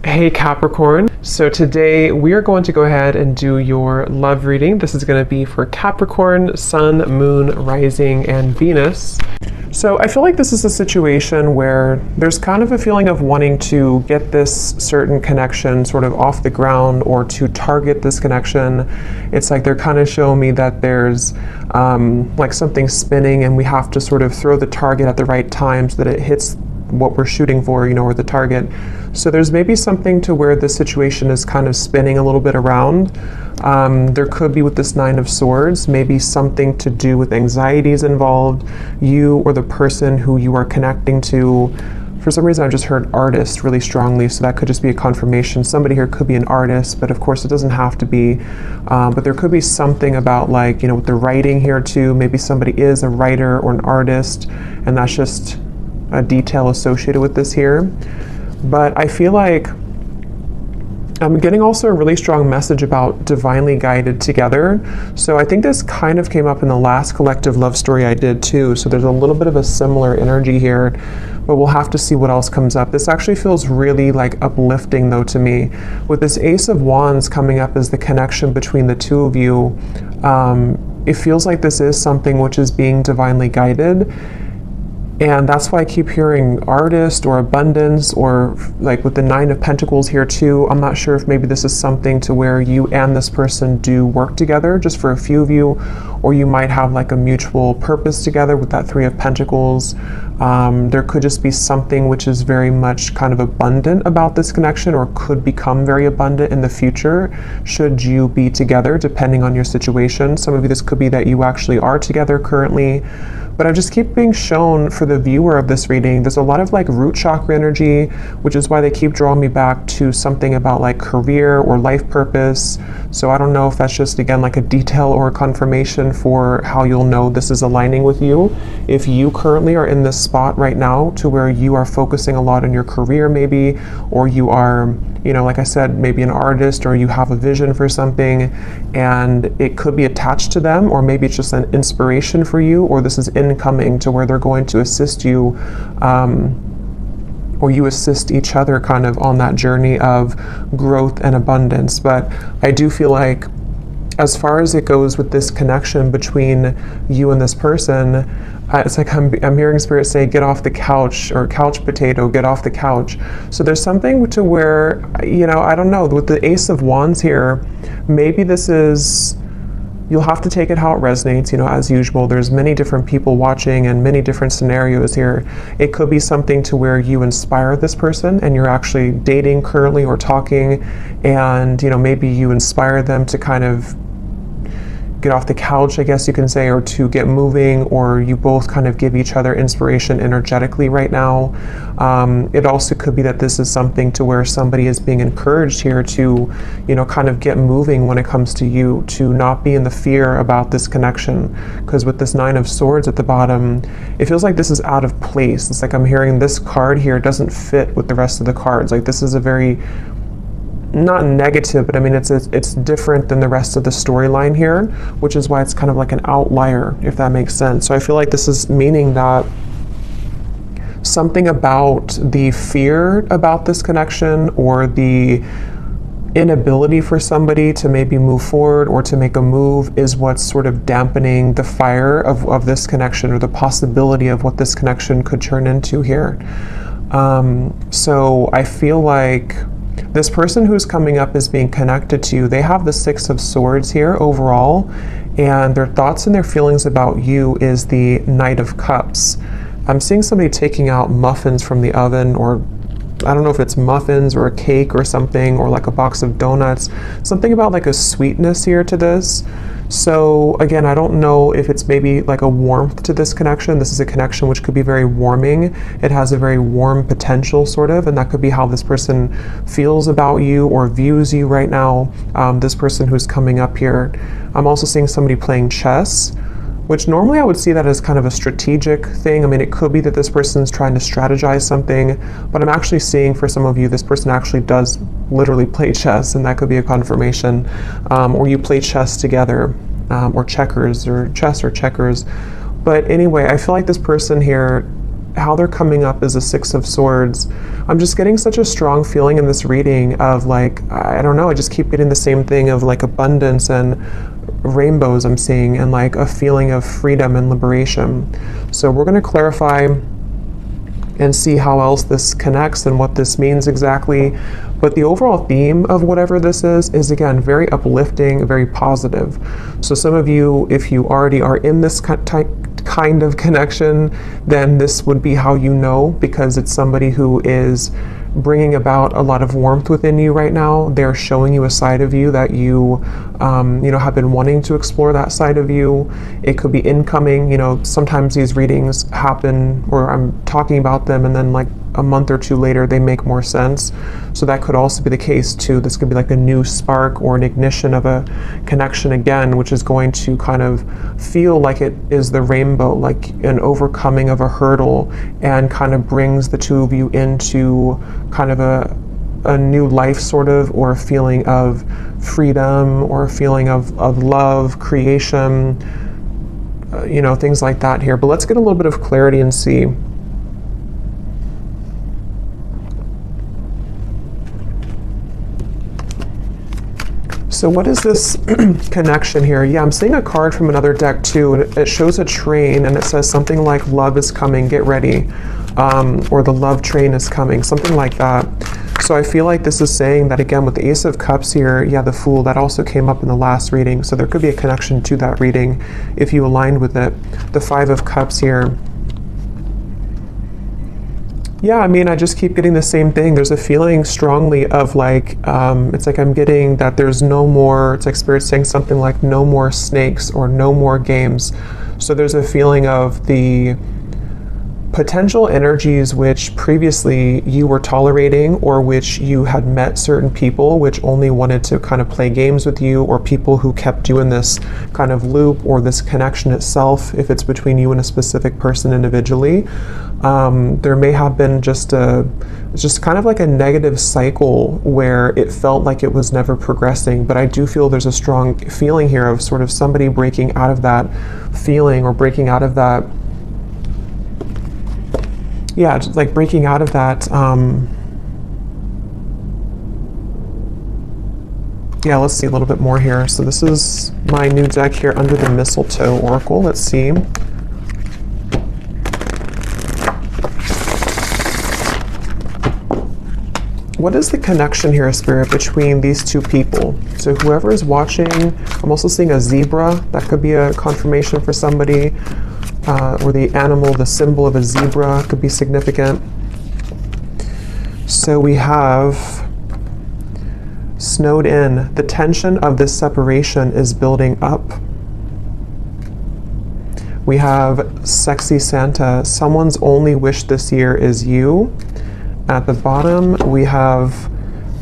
Hey Capricorn. So today we are going to go ahead and do your love reading. This is going to be for Capricorn, Sun, Moon, Rising, and Venus. So I feel like this is a situation where there's kind of a feeling of wanting to get this certain connection sort of off the ground or to target this connection. It's like they're kind of showing me that there's like something spinning and we have to sort of throw the target at the right time so that it hits what we're shooting for, or the target. So there's maybe something to where the situation is kind of spinning a little bit around. There could be with this Nine of Swords, maybe something to do with anxieties involved, you or the person who you are connecting to. For some reason, I just heard artist really strongly, so that could just be a confirmation. Somebody here could be an artist, but of course it doesn't have to be. But there could be something about with the writing here too. Maybe somebody is a writer or an artist, and that's just a detail associated with this here. But I feel like I'm getting also a really strong message about divinely guided together. So I think this kind of came up in the last collective love story I did too. So there's a little bit of a similar energy here, but we'll have to see what else comes up. This actually feels really uplifting though to me. With this Ace of Wands coming up as the connection between the two of you, it feels like this is something which is being divinely guided. And that's why I keep hearing artist or abundance, or with the Nine of Pentacles here too. I'm not sure if maybe this is something to where you and this person do work together just for a few of you, or you might have a mutual purpose together with that Three of Pentacles. There could just be something which is very much kind of abundant about this connection, or could become very abundant in the future should you be together, depending on your situation. Some of you, this could be that you actually are together currently. But I just keep being shown for the viewer of this reading, there's a lot of root chakra energy, which is why they keep drawing me back to something about career or life purpose. So I don't know if that's just, again, a detail or a confirmation for how you'll know this is aligning with you. If you currently are in this spot right now to where you are focusing a lot on your career maybe, or you are, like I said, maybe an artist, or you have a vision for something and it could be attached to them, or maybe it's just an inspiration for you, or this is incoming to where they're going to assist you, or you assist each other kind of on that journey of growth and abundance. But I do feel like as far as it goes with this connection between you and this person, it's I'm hearing Spirit say, get off the couch, or couch potato, get off the couch. So there's something to where, I don't know, with the Ace of Wands here, maybe this is, you'll have to take it how it resonates, as usual. There's many different people watching and many different scenarios here. It could be something to where you inspire this person and you're actually dating currently or talking, and, maybe you inspire them to kind of get off the couch, I guess you can say, or to get moving, or you both kind of give each other inspiration energetically right now. It also could be that this is something to where somebody is being encouraged here to, kind of get moving when it comes to you, to not be in the fear about this connection. Because with this Nine of Swords at the bottom, it feels like this is out of place. It's I'm hearing this card here doesn't fit with the rest of the cards. This is a very, not negative, but I mean it's different than the rest of the storyline here, which is why it's kind of an outlier, if that makes sense. So I feel like this is meaning that something about the fear about this connection, or the inability for somebody to maybe move forward or to make a move, is what's sort of dampening the fire of this connection, or the possibility of what this connection could turn into here. So I feel like this person who's coming up as being connected to you, they have the Six of Swords here overall, and their thoughts and their feelings about you is the Knight of Cups. I'm seeing somebody taking out muffins from the oven, or I don't know if it's muffins or a cake or something, or a box of donuts. Something about a sweetness here to this. So again, I don't know if it's maybe a warmth to this connection. This is a connection which could be very warming. It has a very warm potential sort of, and that could be how this person feels about you or views you right now. This person who's coming up here. I'm also seeing somebody playing chess, which normally I would see that as kind of a strategic thing. I mean, it could be that this person's trying to strategize something, but I'm actually seeing for some of you, this person actually does literally play chess, and that could be a confirmation. Or you play chess together, or checkers, or chess or checkers. But anyway, I feel like this person here how they're coming up is a Six of Swords. I'm just getting such a strong feeling in this reading of like, I don't know, I just keep getting the same thing of like abundance and rainbows I'm seeing, and like a feeling of freedom and liberation. So we're going to clarify and see how else this connects and what this means exactly. But the overall theme of whatever this is again, very uplifting, very positive. So some of you, if you already are in this kind of connection, then this would be how you know, because it's somebody who is bringing about a lot of warmth within you right now. They're showing you a side of you that you, have been wanting to explore that side of you. It could be incoming. Sometimes these readings happen, or I'm talking about them, and then like a month or two later, they make more sense. So that could also be the case too. This could be like a new spark or an ignition of a connection again, which is going to kind of feel like it is the rainbow, like an overcoming of a hurdle, and kind of brings the two of you into kind of a new life sort of, or a feeling of freedom, or a feeling of love, creation, things like that here. But let's get a little bit of clarity and see. So what is this connection here? Yeah, I'm seeing a card from another deck too, and it shows a train, and it says something like love is coming, get ready, or the love train is coming, something like that. So I feel like this is saying that, again, with the Ace of Cups here, yeah, the Fool, that also came up in the last reading, so there could be a connection to that reading if you aligned with it. The Five of Cups here. Yeah, I just keep getting the same thing. There's a feeling strongly of like, it's like I'm getting that there's no more, it's like Spirit saying something like no more snakes or no more games. So there's a feeling of the potential energies which previously you were tolerating, or which you had met certain people which only wanted to kind of play games with you, or people who kept you in this kind of loop, or this connection itself, if it's between you and a specific person individually. There may have been just kind of like a negative cycle where it felt like it was never progressing. But I do feel there's a strong feeling here of sort of somebody breaking out of that feeling, or breaking out of that, just like breaking out of that. Let's see a little bit more here. So this is my new deck here, Under the Mistletoe Oracle. Let's see. What is the connection here, Spirit, between these two people? So whoever is watching, I'm also seeing a zebra. That could be a confirmation for somebody. Or the animal, the symbol of a zebra could be significant. So we have snowed in. The tension of this separation is building up. We have sexy Santa. Someone's only wish this year is you. At the bottom, we have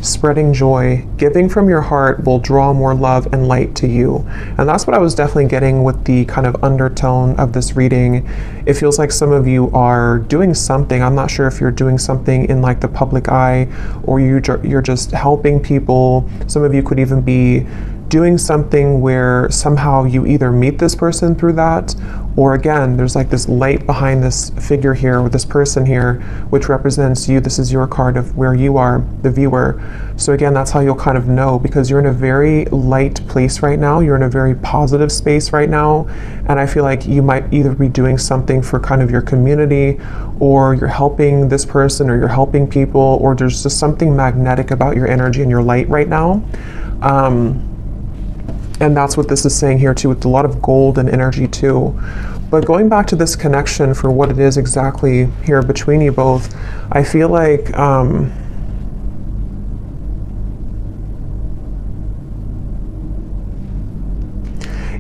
spreading joy. Giving from your heart will draw more love and light to you. And that's what I was definitely getting with the kind of undertone of this reading. It feels like some of you are doing something. I'm not sure if you're doing something in like the public eye, or you're just helping people. Some of you could even be doing something where somehow you either meet this person through that, or again, there's like this light behind this figure here, with this person here, which represents you. This is your card of where you are, the viewer. So again, that's how you'll kind of know, because you're in a very light place right now. You're in a very positive space right now. And I feel like you might either be doing something for kind of your community, or you're helping this person, or you're helping people, or there's just something magnetic about your energy and your light right now. And that's what this is saying here too, with a lot of gold and energy too. But going back to this connection for what it is exactly here between you both, I feel like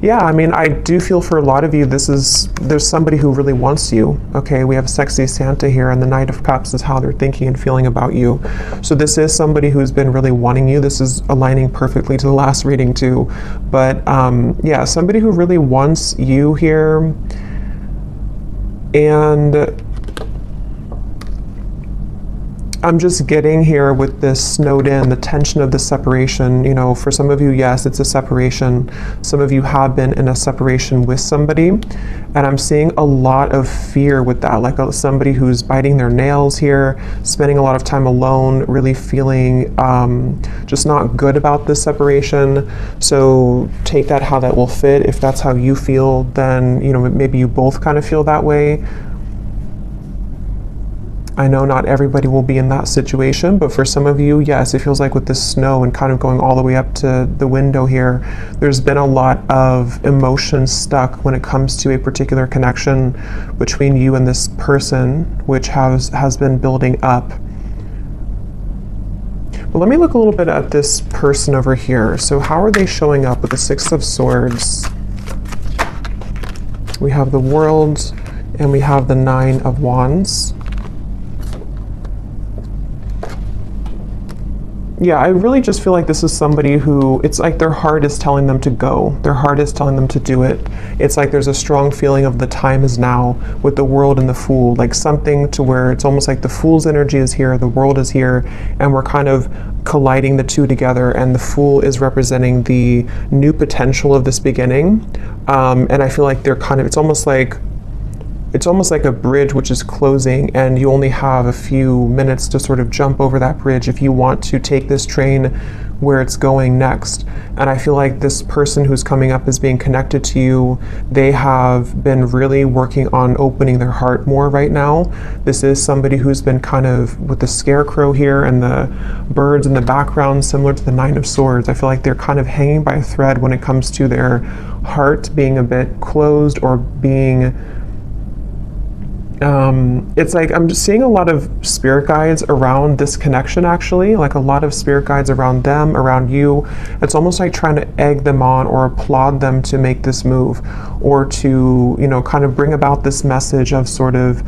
I do feel for a lot of you, there's somebody who really wants you. Okay, we have sexy Santa here, and the Knight of Cups is how they're thinking and feeling about you. So this is somebody who's been really wanting you. This is aligning perfectly to the last reading too. But somebody who really wants you here. And I'm just getting here with this snowed in, the tension of the separation. You know, for some of you, yes, it's a separation. Some of you have been in a separation with somebody. And I'm seeing a lot of fear with that, like somebody who's biting their nails here, spending a lot of time alone, really feeling just not good about this separation. So take that how that will fit. If that's how you feel, then, you know, maybe you both kind of feel that way. I know not everybody will be in that situation, but for some of you, yes, it feels like with this snow and kind of going all the way up to the window here, there's been a lot of emotion stuck when it comes to a particular connection between you and this person, which has been building up. But let me look a little bit at this person over here. So how are they showing up with the Six of Swords? We have the World and we have the Nine of Wands. Yeah, I really just feel like this is somebody who, it's like their heart is telling them to go. Their heart is telling them to do it. It's like there's a strong feeling of the time is now with the World and the Fool, like something to where it's almost like the Fool's energy is here, the World is here, and we're kind of colliding the two together, and the Fool is representing the new potential of this beginning. And I feel like they're kind of, it's almost like a bridge which is closing, and you only have a few minutes to sort of jump over that bridge if you want to take this train where it's going next. And I feel like this person who's coming up is being connected to you. They have been really working on opening their heart more right now. This is somebody who's been kind of with the scarecrow here and the birds in the background, similar to the Nine of Swords. I feel like they're kind of hanging by a thread when it comes to their heart being a bit closed or being it's like I'm just seeing a lot of spirit guides around this connection, actually, like a lot of spirit guides around them, around you. It's almost like trying to egg them on or applaud them to make this move, or to, you know, kind of bring about this message of sort of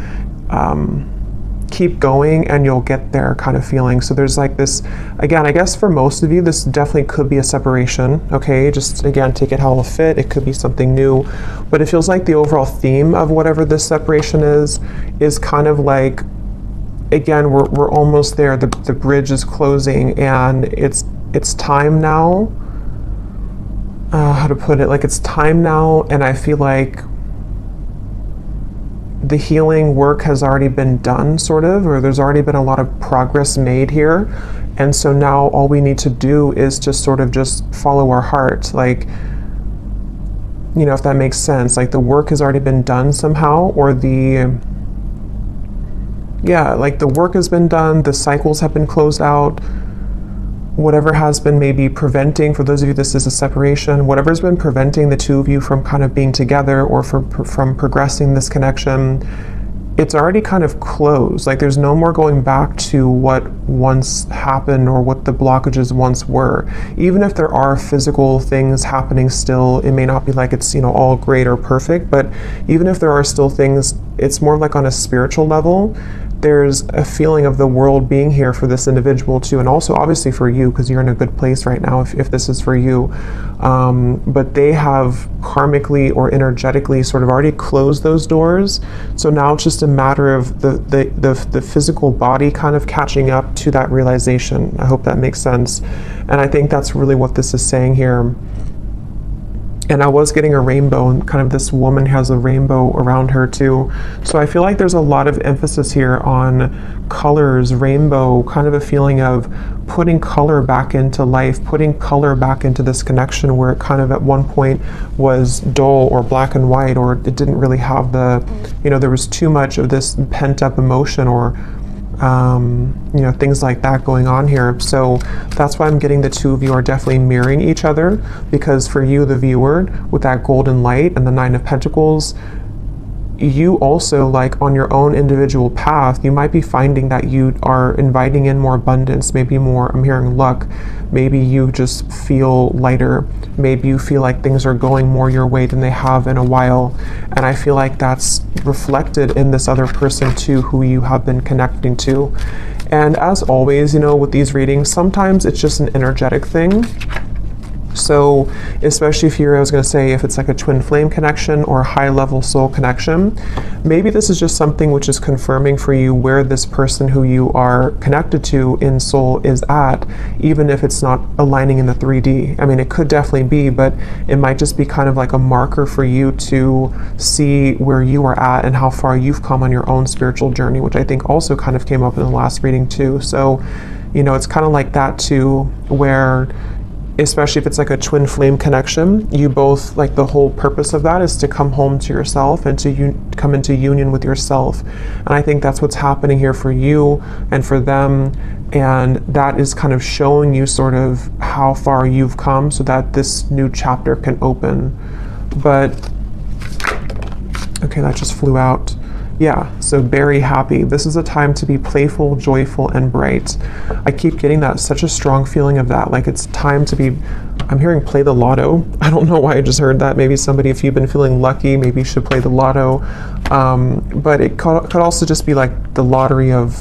keep going and you'll get there kind of feeling. So there's like this, again, I guess for most of you, this definitely could be a separation. Okay, just again, take it how it'll fit. It could be something new, but it feels like the overall theme of whatever this separation is kind of like, again, we're almost there. The bridge is closing, and it's time now. How to put it? Like, it's time now, and I feel like the healing work has already been done, sort of, or there's already been a lot of progress made here. And so now all we need to do is just sort of just follow our heart. Like, you know, if that makes sense, like the work has already been done somehow, or like the work has been done, the cycles have been closed out. Whatever has been maybe preventing, for those of you this is a separation, whatever's been preventing the two of you from kind of being together or from progressing this connection, it's already kind of closed. Like, there's no more going back to what once happened or what the blockages once were. Even if there are physical things happening still, it may not be like it's, you know, all great or perfect, but even if there are still things, it's more like on a spiritual level. There's a feeling of the world being here for this individual too, and also obviously for you, because you're in a good place right now if this is for you. But they have karmically or energetically sort of already closed those doors. So now it's just a matter of the physical body kind of catching up to that realization. I hope that makes sense. And I think that's really what this is saying here. And I was getting a rainbow, and kind of this woman has a rainbow around her too. So I feel like there's a lot of emphasis here on colors, rainbow, kind of a feeling of putting color back into life, putting color back into this connection where it kind of at one point was dull or black and white, or it didn't really have the, you know, there was too much of this pent up emotion or you know, things like that going on here. So that's why I'm getting the two of you are definitely mirroring each other, because for you, the viewer, with that golden light and the Nine of Pentacles, you also, like on your own individual path, you might be finding that you are inviting in more abundance, maybe more, I'm hearing luck, maybe you just feel lighter, maybe you feel like things are going more your way than they have in a while. And I feel like that's reflected in this other person too, who you have been connecting to. And as always, you know, with these readings, sometimes it's just an energetic thing. So especially if I was going to say, if it's like a twin flame connection or a high level soul connection, maybe this is just something which is confirming for you where this person who you are connected to in soul is at, even if it's not aligning in the 3D. I mean, it could definitely be, but it might just be kind of like a marker for you to see where you are at and how far you've come on your own spiritual journey, which I think also kind of came up in the last reading too. So, you know, it's kind of like that too, where especially if it's like a twin flame connection, you both, like, the whole purpose of that is to come home to yourself and to come into union with yourself. And I think that's what's happening here for you and for them. And that is kind of showing you sort of how far you've come so that this new chapter can open. But, okay, that just flew out. Yeah, so very happy. This is a time to be playful, joyful, and bright. I keep getting that, such a strong feeling of that. Like, it's time to be, I'm hearing play the lotto. I don't know why I just heard that. Maybe somebody, if you've been feeling lucky, maybe you should play the lotto. But it could also just be like the lottery of,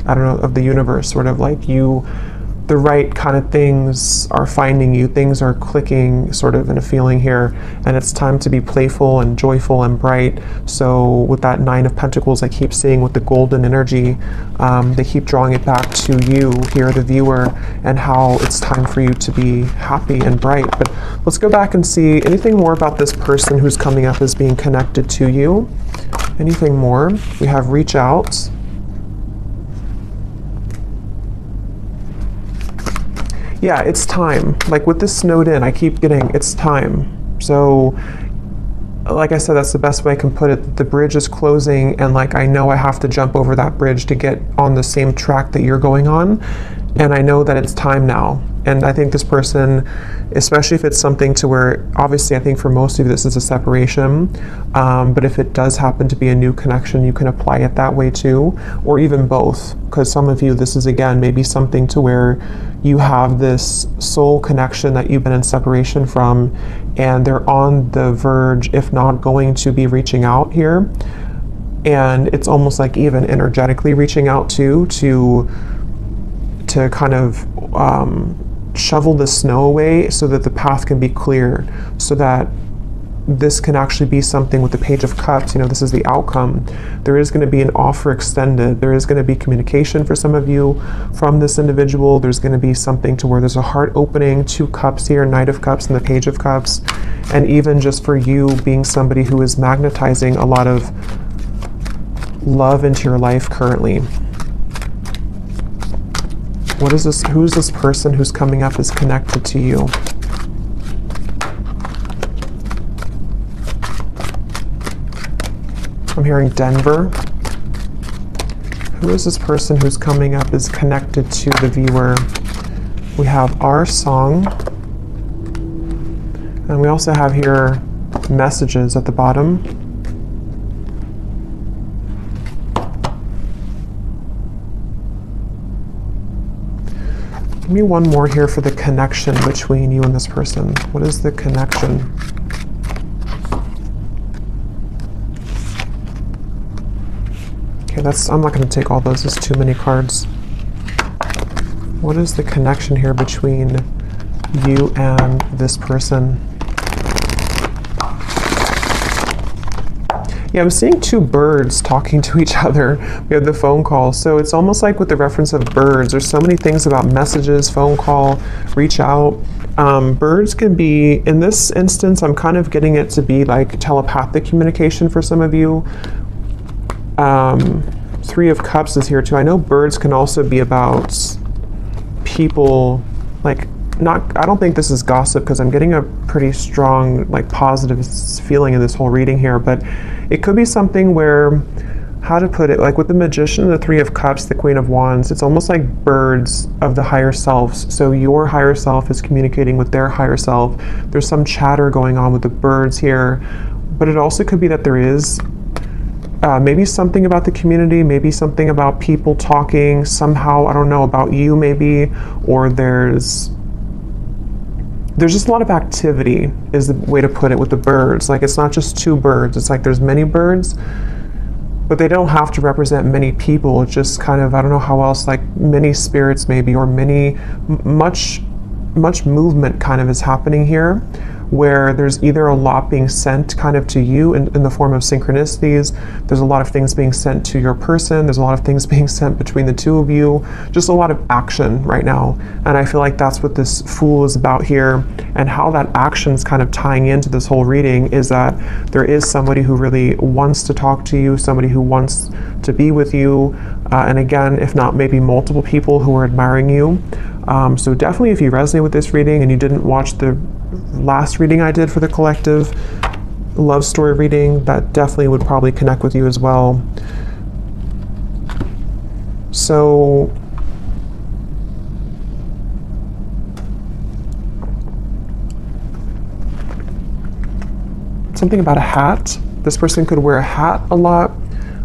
I don't know, of the universe, sort of like the right kind of things are finding you, things are clicking sort of in a feeling here, and it's time to be playful and joyful and bright. So with that 9 of Pentacles, I keep seeing with the golden energy, they keep drawing it back to you here, the viewer, and how it's time for you to be happy and bright. But let's go back and see anything more about this person who's coming up as being connected to you. Anything more? We have reach out. Yeah, it's time. Like with this snowed in, I keep getting, it's time. So, like I said, that's the best way I can put it. The bridge is closing, and like I know I have to jump over that bridge to get on the same track that you're going on. And I know that it's time now. And I think this person, especially if it's something to where, obviously I think for most of you this is a separation, but if it does happen to be a new connection, you can apply it that way too, or even both. Because some of you, this is again maybe something to where you have this soul connection that you've been in separation from, and they're on the verge, if not going to be reaching out here. And it's almost like even energetically reaching out too, to kind of shovel the snow away so that the path can be clear, so that this can actually be something with the Page of Cups. You know, this is the outcome. There is going to be an offer extended. There is going to be communication for some of you from this individual. There's going to be something to where there's a heart opening, 2 cups here, Knight of Cups and the Page of Cups. And even just for you being somebody who is magnetizing a lot of love into your life currently. What is this? Who's this person who's coming up is connected to you? I'm hearing Denver. Who is this person who's coming up is connected to the viewer? We have our song. And we also have here messages at the bottom. Give me one more here for the connection between you and this person. What is the connection? Okay, I'm not going to take all those. There's too many cards. What is the connection here between you and this person? Yeah, I'm seeing 2 birds talking to each other. We have the phone call. So it's almost like with the reference of birds, there's so many things about messages, phone call, reach out. Birds can be, in this instance, I'm kind of getting it to be like telepathic communication for some of you. 3 of Cups is here too. I know birds can also be about people, like, I don't think this is gossip because I'm getting a pretty strong, like, positive feeling in this whole reading here, but it could be something where, how to put it, like with the Magician, the 3 of Cups, the Queen of Wands, it's almost like birds of the higher selves. So your higher self is communicating with their higher self. There's some chatter going on with the birds here, but it also could be that there is maybe something about the community, maybe something about people talking somehow, I don't know, about you maybe, or there's just a lot of activity is the way to put it with the birds. Like, it's not just 2 birds, it's like there's many birds, but they don't have to represent many people. It's just kind of, I don't know how else, like many spirits maybe, or much much movement kind of is happening here, where there's either a lot being sent kind of to you in the form of synchronicities. There's a lot of things being sent to your person. There's a lot of things being sent between the two of you. Just a lot of action right now. And I feel like that's what this Fool is about here, and how that action is kind of tying into this whole reading is that there is somebody who really wants to talk to you, somebody who wants to be with you. And again, if not maybe multiple people who are admiring you. So definitely if you resonate with this reading and you didn't watch the last reading I did for the collective love story reading, that definitely would probably connect with you as well. So something about a hat. This person could wear a hat a lot,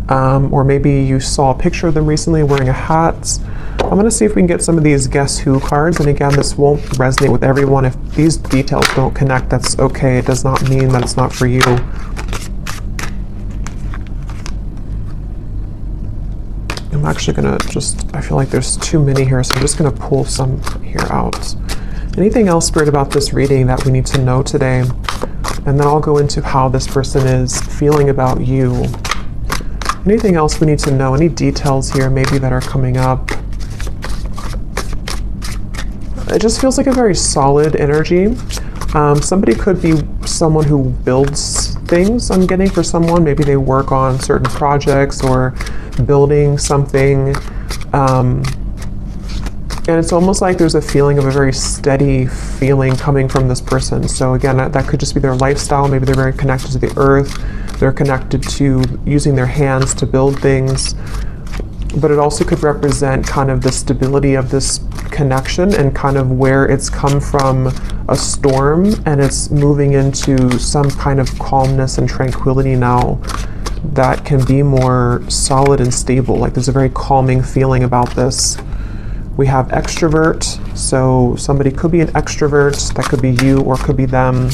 or maybe you saw a picture of them recently wearing a hat. I'm going to see if we can get some of these Guess Who cards, and again, this won't resonate with everyone. If these details don't connect, that's okay. It does not mean that it's not for you. I'm actually going to I feel like there's too many here, so I'm just going to pull some here out. Anything else, Spirit, about this reading that we need to know today? And then I'll go into how this person is feeling about you. Anything else we need to know? Any details here maybe that are coming up? It just feels like a very solid energy. Somebody could be someone who builds things, I'm getting, for someone. Maybe they work on certain projects or building something. And it's almost like there's a feeling of a very steady feeling coming from this person. So again, that could just be their lifestyle. Maybe they're very connected to the earth. They're connected to using their hands to build things. But it also could represent kind of the stability of this connection and kind of where it's come from a storm and it's moving into some kind of calmness and tranquility now that can be more solid and stable. Like there's a very calming feeling about this. We have extrovert, so somebody could be an extrovert. That could be you or could be them.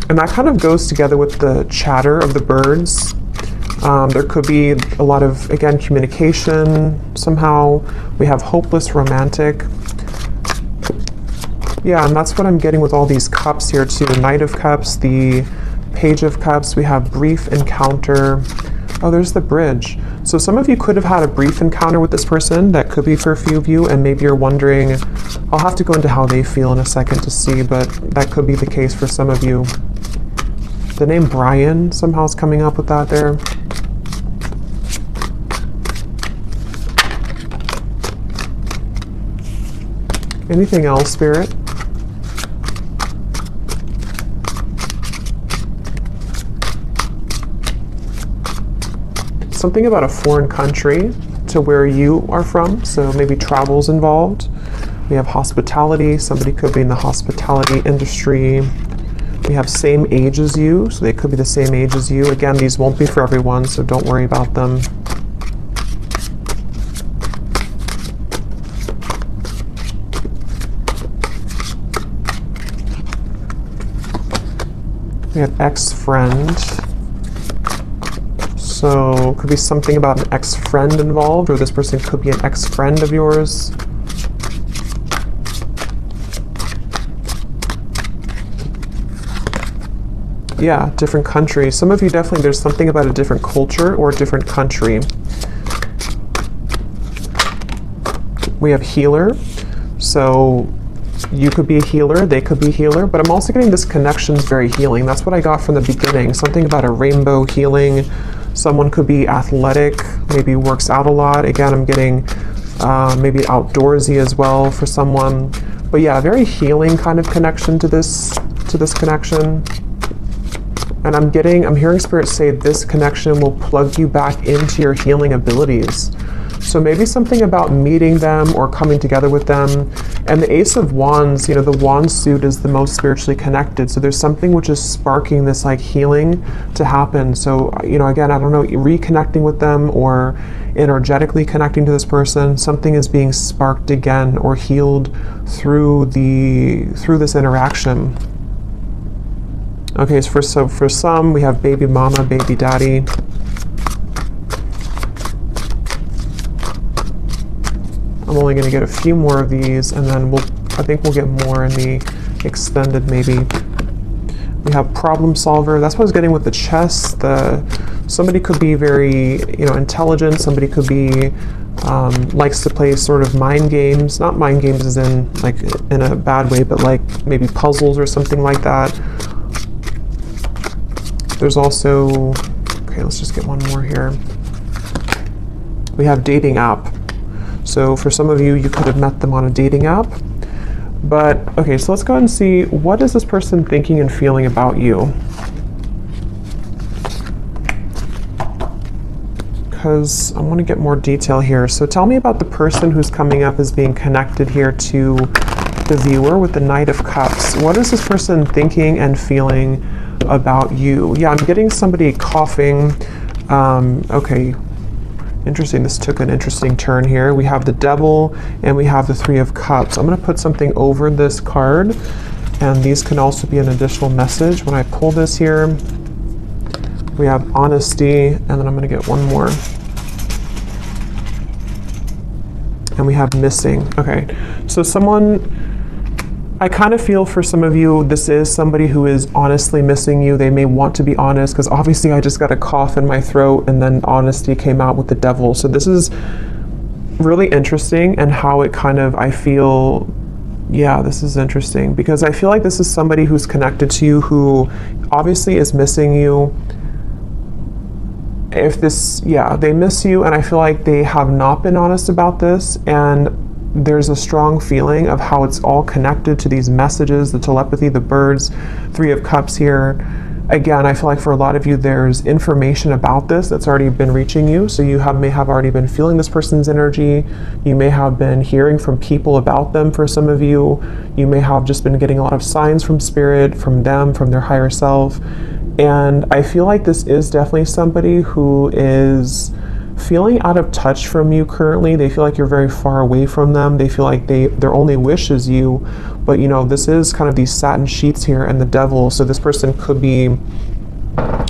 And that kind of goes together with the chatter of the birds. There could be a lot of, again, communication somehow. We have hopeless romantic. Yeah, and that's what I'm getting with all these cups here too. The Knight of Cups, the Page of Cups. We have brief encounter. Oh, there's the bridge. So some of you could have had a brief encounter with this person. That could be for a few of you, and maybe you're wondering, I'll have to go into how they feel in a second to see, but that could be the case for some of you. The name Brian somehow is coming up with that there. Anything else, Spirit? Something about a foreign country to where you are from, so maybe travel's involved. We have hospitality. Somebody could be in the hospitality industry. We have same age as you, so they could be the same age as you. Again, these won't be for everyone, so don't worry about them. We have ex-friend. So could be something about an ex-friend involved, or this person could be an ex-friend of yours. Yeah, different country. Some of you definitely, there's something about a different culture or a different country. We have healer. So you could be a healer, they could be a healer, but I'm also getting this connection is very healing. That's what I got from the beginning. Something about a rainbow healing. Someone could be athletic, maybe works out a lot. Again, I'm getting maybe outdoorsy as well for someone. But yeah, very healing kind of connection to this connection. And I'm hearing Spirit say this connection will plug you back into your healing abilities. So maybe something about meeting them or coming together with them. And the Ace of Wands, the wand suit is the most spiritually connected. So there's something which is sparking this like healing to happen. So, again, I don't know, reconnecting with them or energetically connecting to this person, something is being sparked again or healed through this interaction. Okay, so for some, we have baby mama, baby daddy. I'm only going to get a few more of these, and then I think we'll get more in the extended maybe. We have problem solver. That's what I was getting with the chess. Somebody could be very, intelligent. Somebody could be likes to play sort of mind games. Not mind games as in like in a bad way, but like maybe puzzles or something like that. There's also, okay, let's just get one more here. We have dating app. So for some of you, you could have met them on a dating app. But, okay, so let's go ahead and see, what is this person thinking and feeling about you? Because I want to get more detail here. So tell me about the person who's coming up as being connected here to the viewer with the Knight of Cups. What is this person thinking and feeling about you? Yeah, I'm getting somebody coughing. Okay. Interesting, this took an interesting turn here. We have the Devil and we have the Three of Cups. I'm going to put something over this card, and these can also be an additional message. When I pull this here, we have honesty, and then I'm going to get one more. And we have missing. Okay, so I kind of feel for some of you, this is somebody who is honestly missing you. They may want to be honest, because obviously I just got a cough in my throat and then honesty came out with the Devil. So this is really interesting, and how it kind of, I feel, yeah, this is interesting, because I feel like this is somebody who's connected to you who obviously is missing you. They miss you, and I feel like they have not been honest about this, and there's a strong feeling of how it's all connected to these messages, the telepathy, the birds, Three of Cups here. Again, I feel like for a lot of you, there's information about this that's already been reaching you. So you may have already been feeling this person's energy. You may have been hearing from people about them for some of you. You may have just been getting a lot of signs from spirit, from them, from their higher self. And I feel like this is definitely somebody who is feeling out of touch from you currently. They feel like you're very far away from them. They feel like their only wish is you. But this is kind of these satin sheets here and the Devil. So this person could be,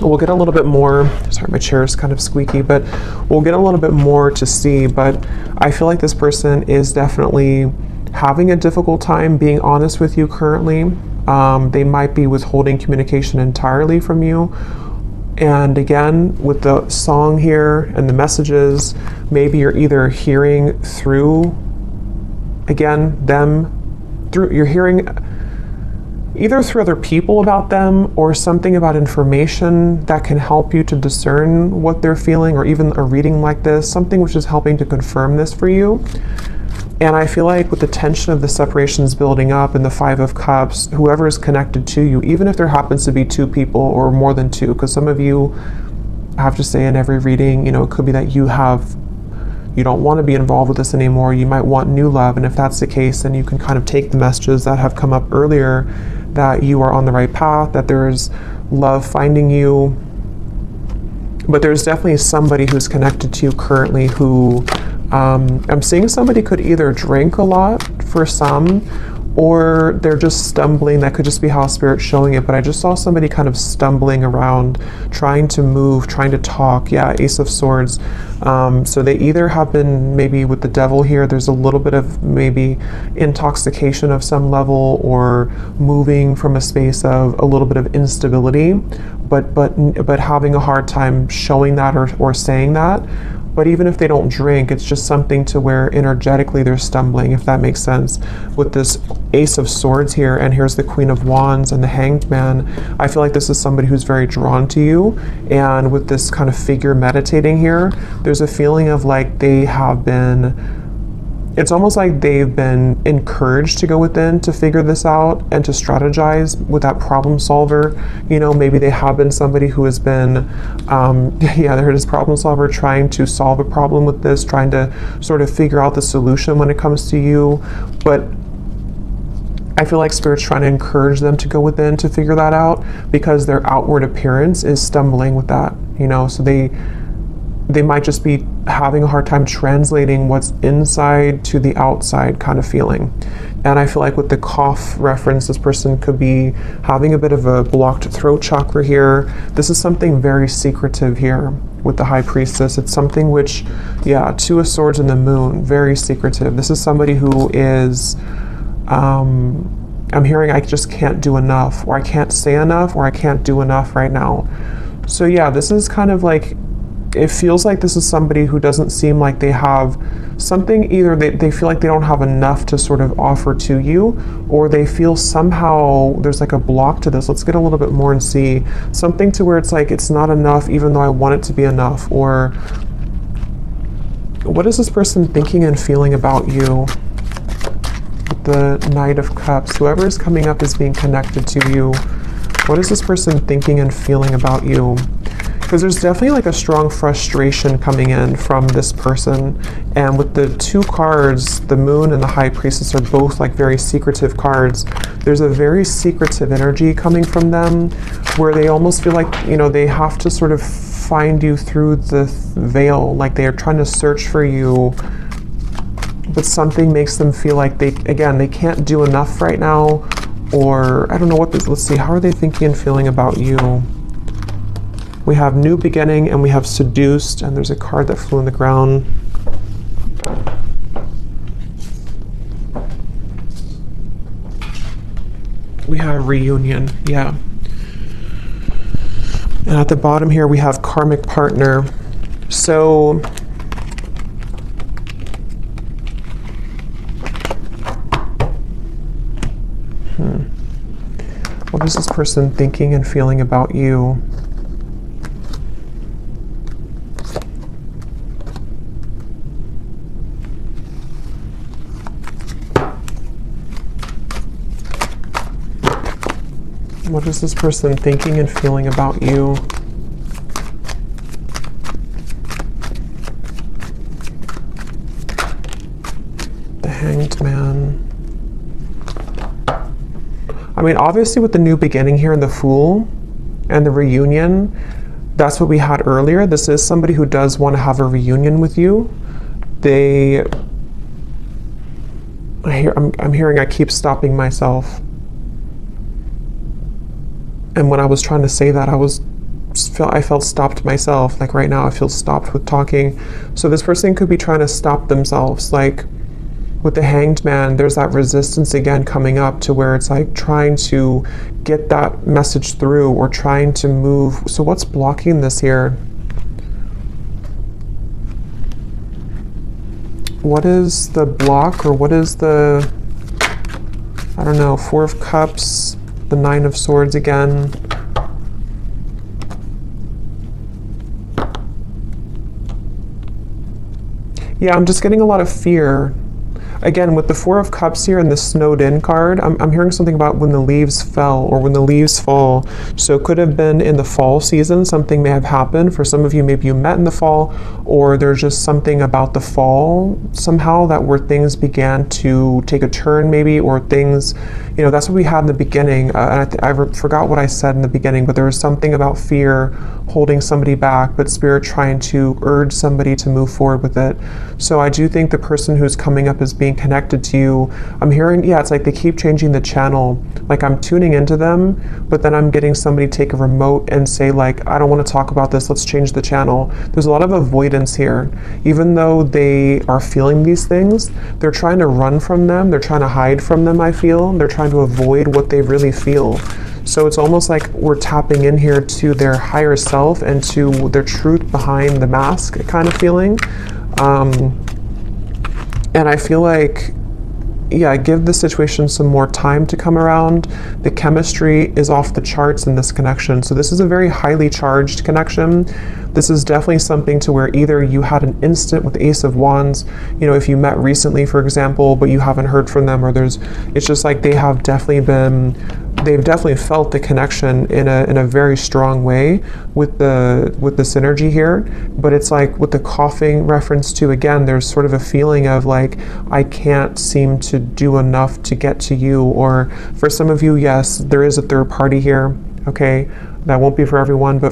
we'll get a little bit more, sorry, my chair is kind of squeaky, but we'll get a little bit more to see. But I feel like this person is definitely having a difficult time being honest with you currently. They might be withholding communication entirely from you. And again, with the song here and the messages, maybe you're either hearing through, again, you're hearing either through other people about them, or something about information that can help you to discern what they're feeling, or even a reading like this, something which is helping to confirm this for you. And I feel like with the tension of the separations building up and the Five of Cups, whoever is connected to you, even if there happens to be two people or more than two, because some of you, I have to say in every reading, it could be that you don't want to be involved with this anymore. You might want new love. And if that's the case, then you can kind of take the messages that have come up earlier, that you are on the right path, that there's love finding you. But there's definitely somebody who's connected to you currently who, I'm seeing somebody could either drink a lot for some, or they're just stumbling. That could just be how Spirit's showing it. But I just saw somebody kind of stumbling around, trying to move, trying to talk. Yeah, Ace of Swords. So they either have been, maybe with the Devil here, there's a little bit of maybe intoxication of some level, or moving from a space of a little bit of instability, but having a hard time showing that or saying that. But even if they don't drink, it's just something to where energetically they're stumbling, if that makes sense. With this Ace of Swords here, and here's the Queen of Wands and the Hanged Man, I feel like this is somebody who's very drawn to you. And with this kind of figure meditating here, there's a feeling of like they have been, it's almost like they've been encouraged to go within to figure this out and to strategize with that problem solver. Maybe they have been somebody who has been, there it is, problem solver, trying to solve a problem with this, trying to sort of figure out the solution when it comes to you. But I feel like Spirit's trying to encourage them to go within to figure that out, because their outward appearance is stumbling with that, so they might just be having a hard time translating what's inside to the outside kind of feeling. And I feel like with the cough reference, this person could be having a bit of a blocked throat chakra here. This is something very secretive here. with the High Priestess. It's something which, yeah, Two of Swords and the Moon, very secretive. This is somebody who is, I'm hearing I just can't do enough, or I can't say enough, or I can't do enough right now. So yeah, this is kind of like, it feels like this is somebody who doesn't seem like they have something, either they feel like they don't have enough to sort of offer to you, or they feel somehow there's like a block to this. Let's get a little bit more and see. Something to where it's like, it's not enough even though I want it to be enough. Or what is this person thinking and feeling about you? The Knight of Cups, whoever is coming up is being connected to you. What is this person thinking and feeling about you? Because there's definitely like a strong frustration coming in from this person. And with the two cards, the Moon and the High Priestess are both like very secretive cards. There's a very secretive energy coming from them where they almost feel like, you know, they have to sort of find you through the veil. Like they are trying to search for you, but something makes them feel like they can't do enough right now. Or I don't know what this, let's see, how are they thinking and feeling about you? We have New Beginning and we have Seduced, and there's a card that flew on the ground. We have Reunion, yeah. And at the bottom here we have Karmic Partner. So what is this person thinking and feeling about you? What is this person thinking and feeling about you? The Hanged Man. I mean, obviously with the New Beginning here and the Fool and the Reunion, that's what we had earlier. This is somebody who does want to have a reunion with you. I'm hearing I keep stopping myself. And when I was trying to say that, I felt stopped myself. Like right now I feel stopped with talking. So this person could be trying to stop themselves. Like with the Hanged Man, there's that resistance again coming up to where it's like trying to get that message through or trying to move. So what's blocking this here? What is the block, or what is the, I don't know, Four of Cups, the Nine of Swords again. Yeah, I'm just getting a lot of fear. Again, with the Four of Cups here and the Snowed In card, I'm hearing something about when the leaves fell or when the leaves fall. So it could have been in the fall season, something may have happened. For some of you, maybe you met in the fall, or there's just something about the fall somehow that where things began to take a turn maybe, or things, you know, that's what we had in the beginning. And I forgot what I said in the beginning, but there was something about fear holding somebody back, but Spirit trying to urge somebody to move forward with it. So I do think the person who's coming up as being connected to you, I'm hearing, yeah, it's like they keep changing the channel. Like I'm tuning into them, but then I'm getting somebody take a remote and say like, I don't want to talk about this, let's change the channel. There's a lot of avoidance here. Even though they are feeling these things, they're trying to run from them, they're trying to hide from them, I feel. They're trying to avoid what they really feel. So it's almost like we're tapping in here to their higher self and to their truth behind the mask kind of feeling. And I feel like, yeah, give the situation some more time to come around. The chemistry is off the charts in this connection. So this is a very highly charged connection. This is definitely something to where either you had an instant with Ace of Wands, you know, if you met recently, for example, but you haven't heard from them, or it's just like they've definitely felt the connection in a very strong way with the synergy here. But it's like with the coughing reference to, again, there's sort of a feeling of like, I can't seem to do enough to get to you. Or for some of you, yes, there is a third party here. Okay, that won't be for everyone, but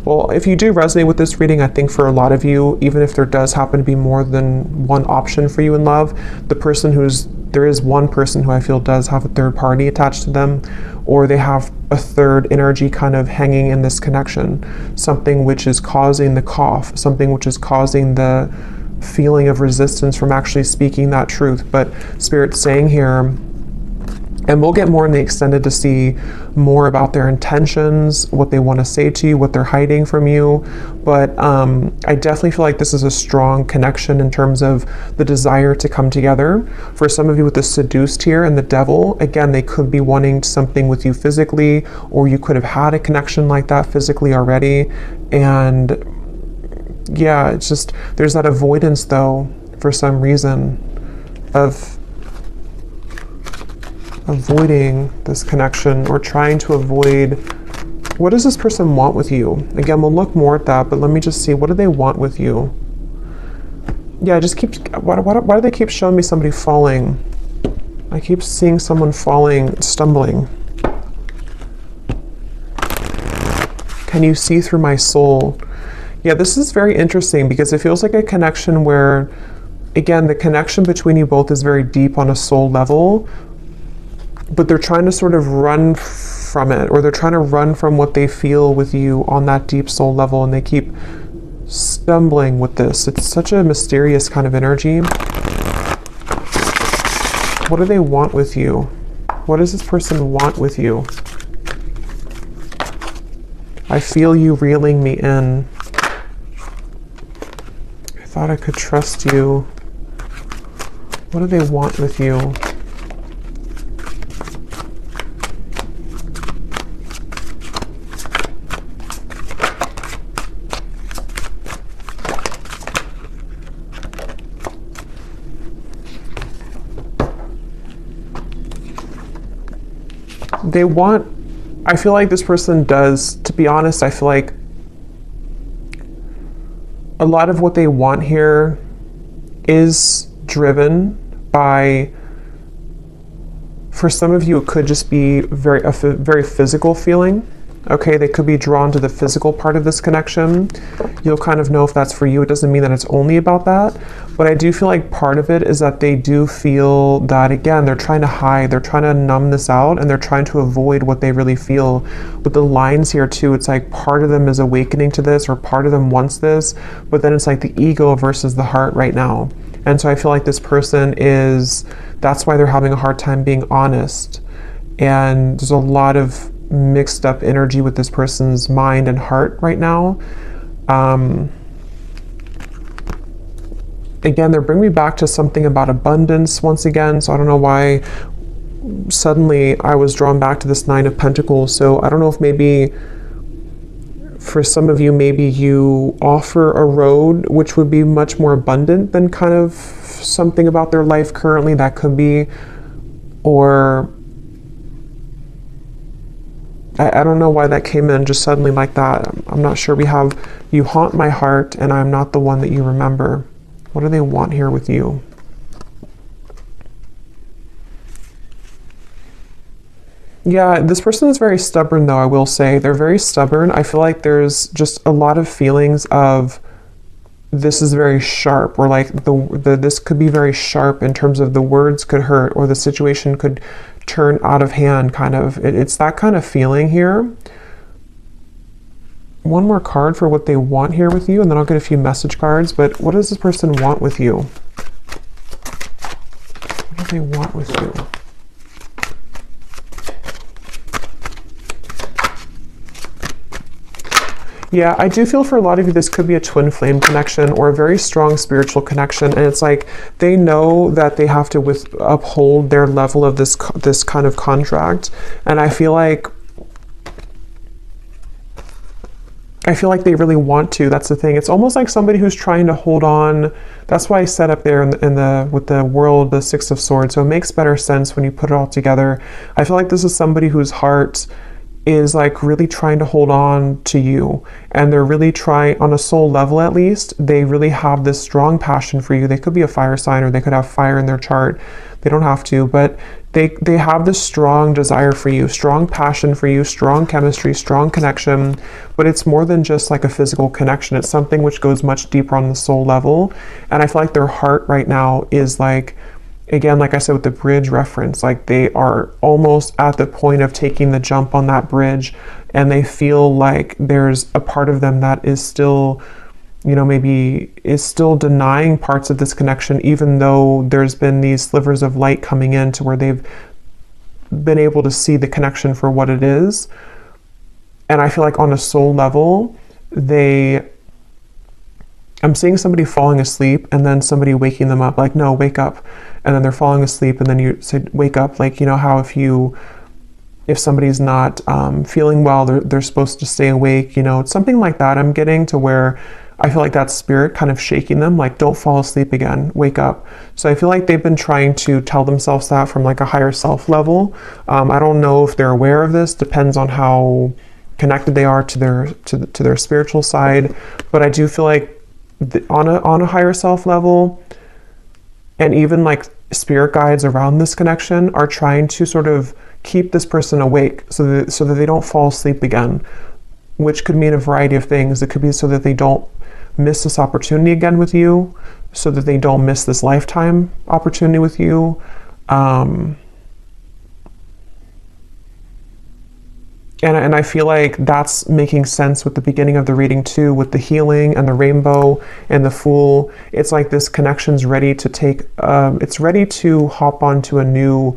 well, if you do resonate with this reading, I think for a lot of you, even if there does happen to be more than one option for you in love, the person who's there is one person who I feel does have a third party attached to them, or they have a third energy kind of hanging in this connection, something which is causing the cough, something which is causing the feeling of resistance from actually speaking that truth. But Spirit's saying here, and we'll get more in the extended to see more about their intentions, what they want to say to you, what they're hiding from you. But I definitely feel like this is a strong connection in terms of the desire to come together. For some of you with the seduced here and the devil, again, they could be wanting something with you physically, or you could have had a connection like that physically already. And yeah, it's just, there's that avoidance though, for some reason, of avoiding this connection, or trying to avoid. What does this person want with you? Again, we'll look more at that, but let me just see, what do they want with you? Yeah, just keep, why do they keep showing me somebody falling? I keep seeing someone falling, stumbling. Can you see through my soul? Yeah, this is very interesting because it feels like a connection where, again, the connection between you both is very deep on a soul level, but they're trying to sort of run from it, or they're trying to run from what they feel with you on that deep soul level, and they keep stumbling with this. It's such a mysterious kind of energy. What do they want with you? What does this person want with you? I feel you reeling me in. I thought I could trust you. What do they want with you? They want, I feel like this person does, to be honest, I feel like a lot of what they want here is driven by, for some of you, it could just be a very physical feeling. Okay, they could be drawn to the physical part of this connection. You'll kind of know if that's for you. It doesn't mean that it's only about that, but I do feel like part of it is that they do feel that, again, they're trying to hide, they're trying to numb this out, and they're trying to avoid what they really feel. With the lines here too, it's like part of them is awakening to this, or part of them wants this, but then it's like the ego versus the heart right now. And so I feel like this person is, that's why they're having a hard time being honest. And there's a lot of mixed up energy with this person's mind and heart right now. Again, they're bringing me back to something about abundance once again. So I don't know why suddenly I was drawn back to this Nine of Pentacles. So I don't know if maybe for some of you, maybe you offer a road which would be much more abundant than kind of something about their life currently. That could be, or I don't know why that came in just suddenly like that. I'm not sure. We have, you haunt my heart and I'm not the one that you remember. What do they want here with you? Yeah, this person is very stubborn though, I will say. They're very stubborn. I feel like there's just a lot of feelings of, this is very sharp, or like this could be very sharp in terms of the words could hurt, or the situation could turn out of hand, kind of. It's that kind of feeling here. One more card for what they want here with you, and then I'll get a few message cards. But what does this person want with you? What do they want with you? Yeah, I do feel for a lot of you, this could be a twin flame connection or a very strong spiritual connection. And it's like, they know that they have to uphold their level of this kind of contract. And I feel like they really want to. That's the thing. It's almost like somebody who's trying to hold on. That's why I set up there with the world, the Six of Swords. So it makes better sense when you put it all together. I feel like this is somebody whose heart is like really trying to hold on to you, and they're really trying, on a soul level at least, they really have this strong passion for you. They could be a fire sign, or they could have fire in their chart. They don't have to, but they have this strong desire for you, strong passion for you, strong chemistry, strong connection. But it's more than just like a physical connection. It's something which goes much deeper on the soul level. And I feel like their heart right now is like, again, like I said with the bridge reference, like they are almost at the point of taking the jump on that bridge, and they feel like there's a part of them that is still, you know, maybe is still denying parts of this connection, even though there's been these slivers of light coming in to where they've been able to see the connection for what it is. And I feel like on a soul level, I'm seeing somebody falling asleep and then somebody waking them up, like, no, wake up. And then they're falling asleep and then you say, wake up. Like, you know how if somebody's not feeling well, they're supposed to stay awake, you know, it's something like that. I'm getting to where I feel like that spirit kind of shaking them, like, don't fall asleep again, wake up. So I feel like they've been trying to tell themselves that from like a higher self level. I don't know if they're aware of this, depends on how connected they are to their spiritual side. But I do feel like on a higher self level, and even like spirit guides around this connection are trying to sort of keep this person awake so that they don't fall asleep again, which could mean a variety of things. It could be so that they don't miss this opportunity again with you, so that they don't miss this lifetime opportunity with you. And I feel like that's making sense with the beginning of the reading too, with the healing and the rainbow and the Fool. It's like this connection's ready to take, it's ready to hop onto a new,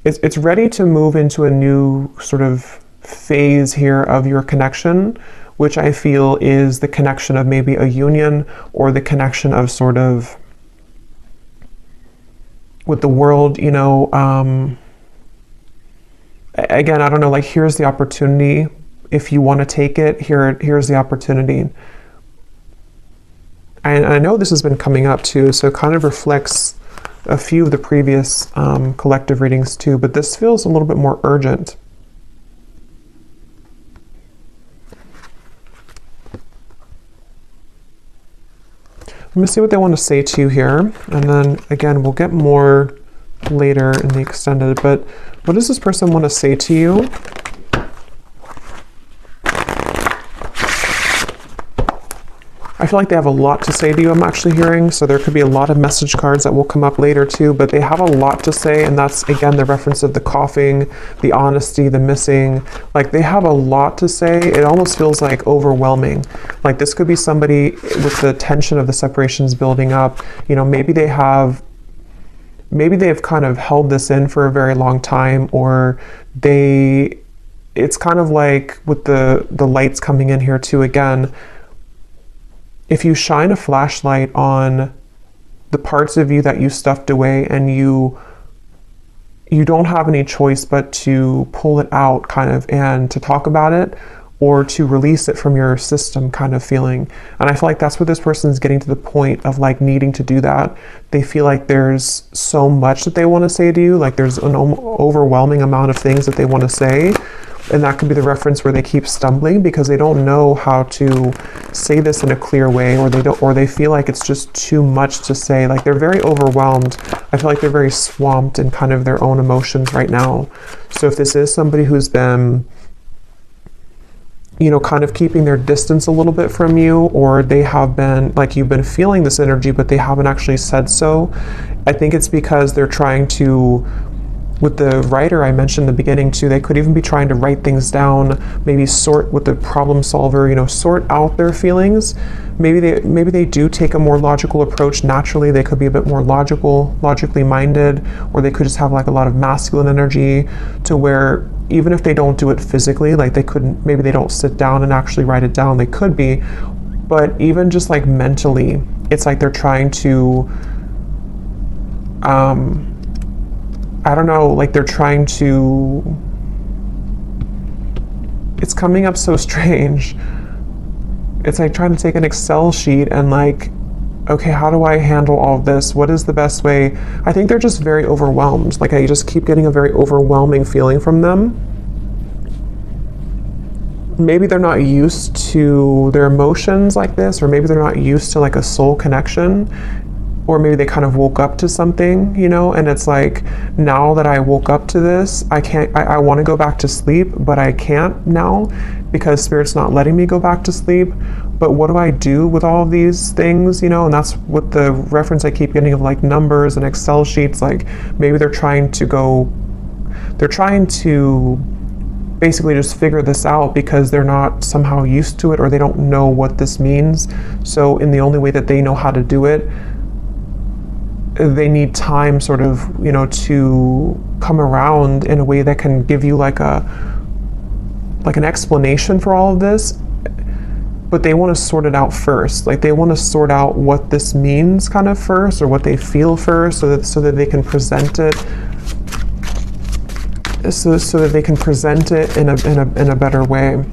it's ready to move into a new sort of phase here of your connection, which I feel is the connection of maybe a union, or the connection of sort of with the world, you know. Again, I don't know, like, here's the opportunity. If you want to take it, here's the opportunity. And I know this has been coming up too, so it kind of reflects a few of the previous collective readings too, but this feels a little bit more urgent. Let me see what they want to say to you here, and then again, we'll get more later in the extended, but what does this person want to say to you? I feel like they have a lot to say to you, I'm actually hearing, so there could be a lot of message cards that will come up later too, but they have a lot to say, and that's again the reference of the coughing, the honesty, the missing. Like, they have a lot to say. It almost feels like overwhelming. Like, this could be somebody with the tension of the separations building up. You know, maybe they've kind of held this in for a very long time, or it's kind of like with the lights coming in here too again. If you shine a flashlight on the parts of you that you stuffed away, and you don't have any choice but to pull it out kind of, and to talk about it, or to release it from your system kind of feeling. And I feel like that's what this person is getting to the point of, like, needing to do that. They feel like there's so much that they want to say to you, like there's an overwhelming amount of things that they want to say. And that could be the reference where they keep stumbling because they don't know how to say this in a clear way, or they feel like it's just too much to say. Like, they're very overwhelmed. I feel like they're very swamped in kind of their own emotions right now. So if this is somebody who's been, you know, kind of keeping their distance a little bit from you, or they have been, like, you've been feeling this energy, but they haven't actually said so, I think it's because they're trying to, with the writer I mentioned in the beginning too, they could even be trying to write things down, maybe sort with the problem solver, you know, sort out their feelings. Maybe they do take a more logical approach naturally. They could be a bit more logically minded, or they could just have like a lot of masculine energy to where even if they don't do it physically, like maybe they don't sit down and actually write it down, they could be, but even just like mentally, it's like they're trying to, I don't know, like they're trying to, it's coming up so strange. It's like trying to take an Excel sheet and like, okay, how do I handle all of this? What is the best way? I think they're just very overwhelmed. Like, I just keep getting a very overwhelming feeling from them. Maybe they're not used to their emotions like this, or maybe they're not used to like a soul connection. Or maybe they kind of woke up to something, you know, and it's like, now that I woke up to this, I want to go back to sleep, but I can't now because Spirit's not letting me go back to sleep. but what do I do with all of these things, you know? And that's what the reference I keep getting of like numbers and Excel sheets. Like maybe they're trying to basically just figure this out because they're not somehow used to it, or they don't know what this means. So in the only way that they know how to do it, they need time sort of, you know, to come around in a way that can give you like an explanation for all of this. But they want to sort it out first. Like they want to sort out what this means kind of first, or what they feel first, so that they can present it so that they can present it in a better way.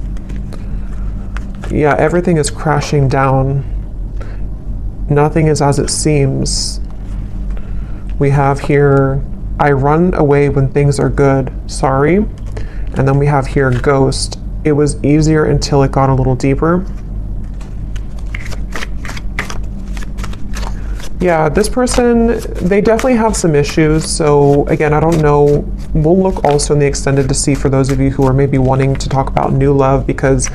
Yeah, everything is crashing down. Nothing is as it seems. We have here, I run away when things are good, sorry. And then we have here, ghost. It was easier until it got a little deeper. Yeah, this person, they definitely have some issues. So again, I don't know. We'll look also in the extended to see for those of you who are maybe wanting to talk about new love, because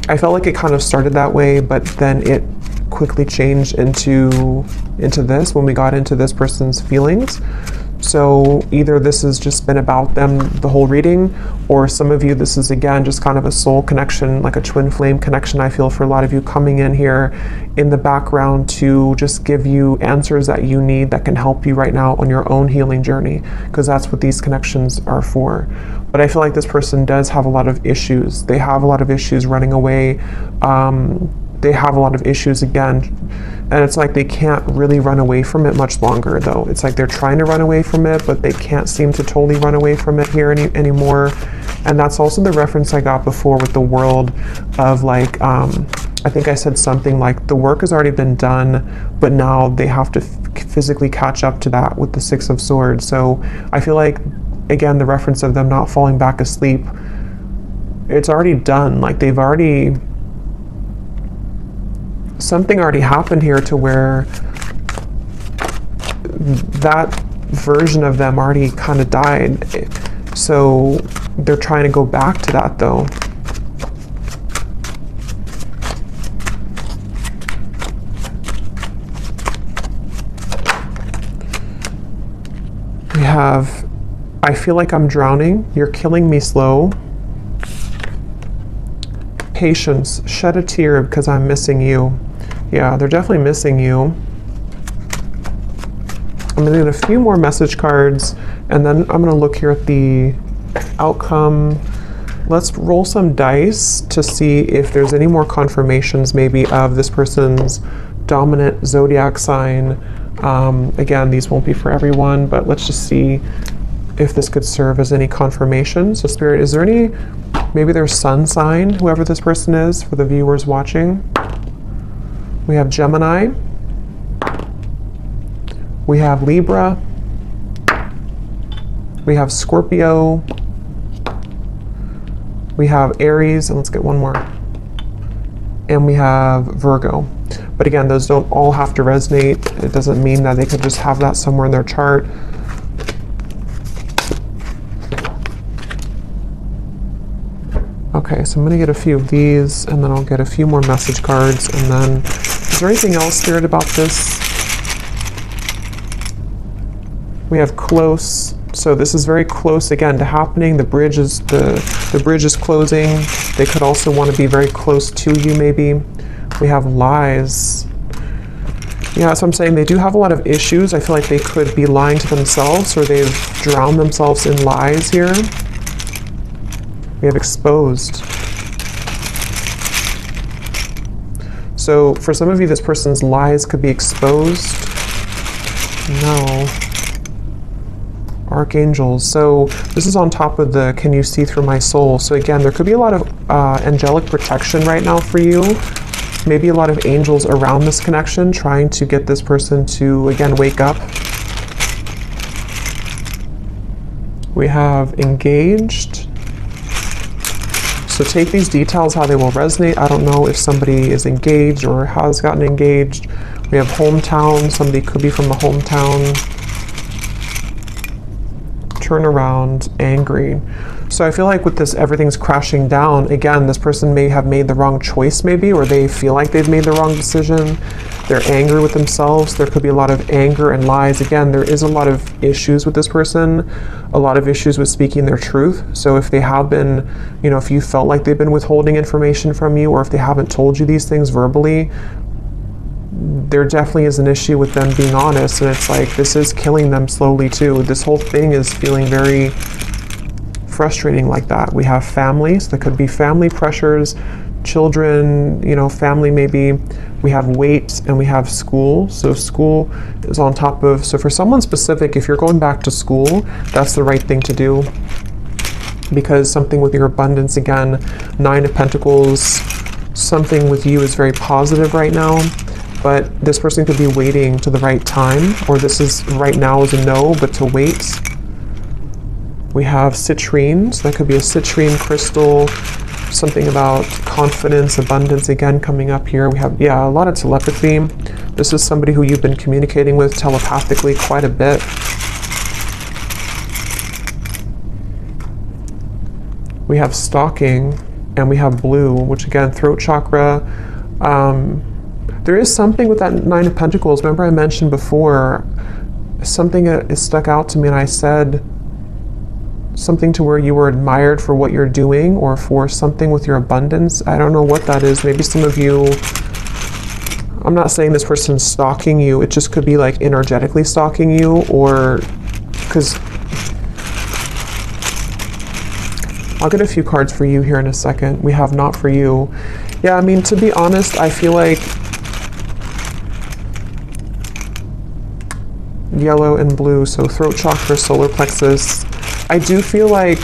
I felt like it kind of started that way, but then it quickly changed into this when we got into this person's feelings. So either this has just been about them the whole reading, or some of you, this is again just kind of a soul connection, like a twin flame connection. I feel for a lot of you coming in here in the background to just give you answers that you need that can help you right now on your own healing journey, because that's what these connections are for. But I feel like this person does have a lot of issues. They have a lot of issues running away. They have a lot of issues again, and it's like they can't really run away from it much longer though. It's like they're trying to run away from it, but they can't seem to totally run away from it here anymore. And that's also the reference I got before with the world of like, I think I said something like the work has already been done, but now they have to physically catch up to that with the Six of Swords. So I feel like, again, the reference of them not falling back asleep, it's already done. Like they've already, something already happened here to where that version of them already kind of died. So they're trying to go back to that though. We have, I feel like I'm drowning. You're killing me slow. Patience, shed a tear because I'm missing you. Yeah, they're definitely missing you. I'm gonna get a few more message cards, and then I'm gonna look here at the outcome. Let's roll some dice to see if there's any more confirmations maybe of this person's dominant zodiac sign. Again, these won't be for everyone, but let's just see if this could serve as any confirmation. So Spirit, is there any, maybe their sun sign, whoever this person is, for the viewers watching? We have Gemini. We have Libra. We have Scorpio. We have Aries, and let's get one more. And we have Virgo. But again, those don't all have to resonate. It doesn't mean that they could just have that somewhere in their chart. Okay, so I'm gonna get a few of these, and then I'll get a few more message cards, and then, is there anything else, Spirit, about this? We have close, so this is very close again to happening. The bridge is the bridge is closing. They could also want to be very close to you, maybe. We have lies. Yeah, that's what I'm saying. They do have a lot of issues. I feel like they could be lying to themselves, or they've drowned themselves in lies here. We have exposed. So for some of you, this person's lies could be exposed. No. Archangels. So this is on top of the can you see through my soul. So again, there could be a lot of angelic protection right now for you. Maybe a lot of angels around this connection trying to get this person to, again, wake up. We have engaged. So take these details how they will resonate. I don't know if somebody is engaged or has gotten engaged. We have hometown. Somebody could be from the hometown. Turn around, angry. So I feel like with this, everything's crashing down. Again, this person may have made the wrong choice maybe, or they feel like they've made the wrong decision. They're angry with themselves. There could be a lot of anger and lies. Again, there is a lot of issues with this person, a lot of issues with speaking their truth. So if they have been, you know, if you felt like they've been withholding information from you, or if they haven't told you these things verbally, there definitely is an issue with them being honest. And it's like, this is killing them slowly too. This whole thing is feeling very frustrating like that. We have families, that could be family pressures, children, you know, family maybe. We have weight, and we have school. So school is on top of, so for someone specific, if you're going back to school, that's the right thing to do, because something with your abundance, again, 9 of Pentacles, something with you is very positive right now, but this person could be waiting to the right time, or this is right now is a no, but to wait. We have citrine, so that could be a citrine crystal, something about confidence, abundance, again, coming up here. We have, yeah, a lot of telepathy. This is somebody who you've been communicating with telepathically quite a bit. We have stalking, and we have blue, which again, throat chakra. There is something with that 9 of Pentacles. Remember I mentioned before, something is stuck out to me, and I said, something to where you were admired for what you're doing, or for something with your abundance. I don't know what that is. Maybe some of you, I'm not saying this person's stalking you, it just could be like energetically stalking you, or because I'll get a few cards for you here in a second. We have not for you. Yeah, I mean, to be honest, I feel like yellow and blue, so throat chakra, solar plexus. I do feel like,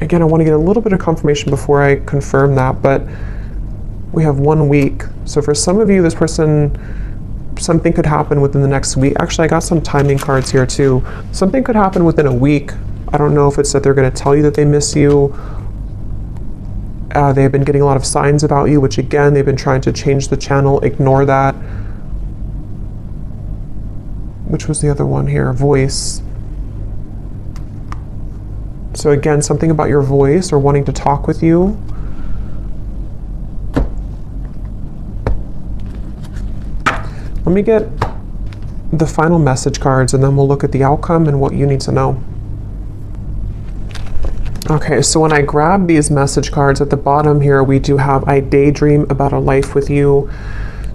again, I want to get a little bit of confirmation before I confirm that, but we have 1 week. So for some of you, this person, something could happen within the next week. Actually, I got some timing cards here too. Something could happen within a week. I don't know if it's that they're going to tell you that they miss you. They've been getting a lot of signs about you, which again, they've been trying to change the channel. Ignore that. Which was the other one here? Voice. So again, something about your voice, or wanting to talk with you. Let me get the final message cards, and then we'll look at the outcome and what you need to know. Okay, so when I grab these message cards at the bottom here, we do have, I daydream about a life with you.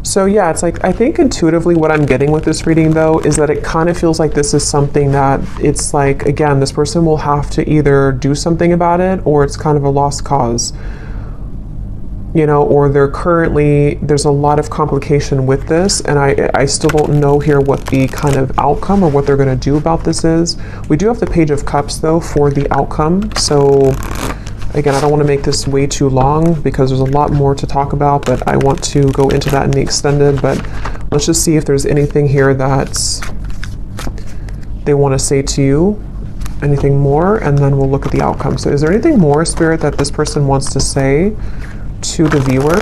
So yeah, it's like, I think intuitively what I'm getting with this reading though, is that it kind of feels like this is something that it's like, again, this person will have to either do something about it, or it's kind of a lost cause. You know, or there's a lot of complication with this, and I still don't know here what the kind of outcome or what they're going to do about this is. We do have the Page of Cups though for the outcome, so again, I don't want to make this way too long because there's a lot more to talk about, but I want to go into that in the extended. But let's just see if there's anything here that they want to say to you, anything more, and then we'll look at the outcome. So is there anything more, Spirit, that this person wants to say to the viewer?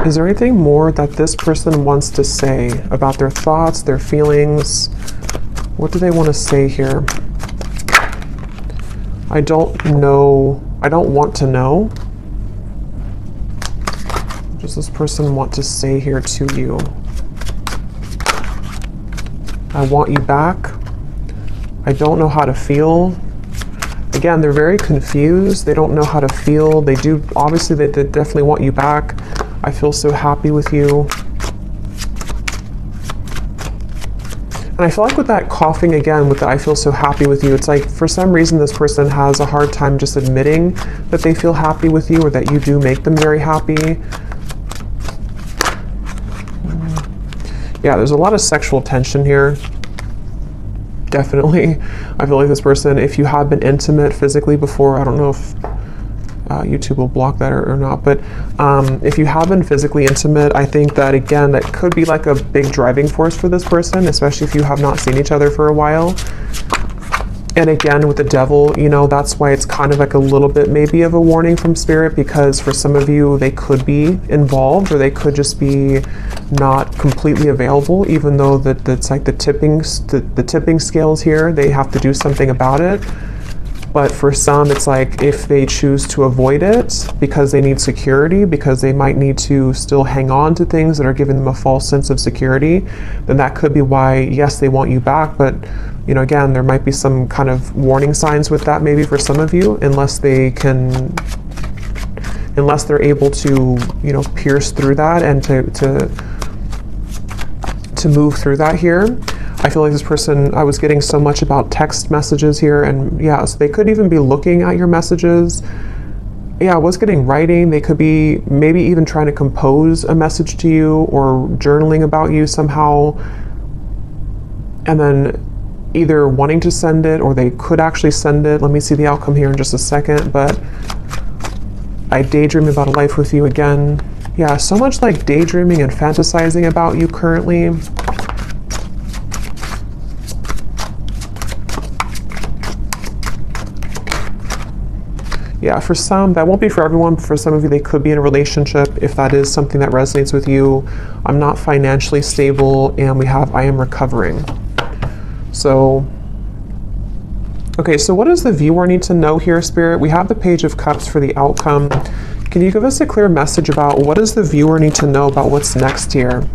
Is there anything more that this person wants to say about their thoughts, their feelings? What do they want to say here? I don't know. I don't want to know. What does this person want to say here to you? I want you back. I don't know how to feel. Again, they're very confused. They don't know how to feel. They do, obviously, they definitely want you back. I feel so happy with you. And I feel like with that coughing again, with the I feel so happy with you, it's like for some reason this person has a hard time just admitting that they feel happy with you, or that you do make them very happy. Yeah, there's a lot of sexual tension here. Definitely. I feel like this person, if you have been intimate physically before, I don't know if YouTube will block that or not, but if you have been physically intimate, I think that, again, that could be like a big driving force for this person, especially if you have not seen each other for a while. And again, with the devil, you know, that's why it's kind of like a little bit maybe of a warning from spirit, because for some of you, they could be involved, or they could just be not completely available, even though that's like the tipping scales here, they have to do something about it. But for some, it's like if they choose to avoid it because they need security, because they might need to still hang on to things that are giving them a false sense of security, then that could be why, yes, they want you back. But, you know, again, there might be some kind of warning signs with that maybe for some of you, unless they're able to, you know, pierce through that and to move through that here. I feel like this person, I was getting so much about text messages here, and yeah, so they could even be looking at your messages. Yeah, I was getting writing. They could be maybe even trying to compose a message to you or journaling about you somehow, and then either wanting to send it, or they could actually send it. Let me see the outcome here in just a second, but I daydream about a life with you again. Yeah, so much like daydreaming and fantasizing about you currently. Yeah, for some, that won't be for everyone, but for some of you, they could be in a relationship if that is something that resonates with you. I'm not financially stable, and we have I am recovering. So, okay, so what does the viewer need to know here, Spirit? We have the Page of Cups for the outcome. Can you give us a clear message about what does the viewer need to know about what's next here?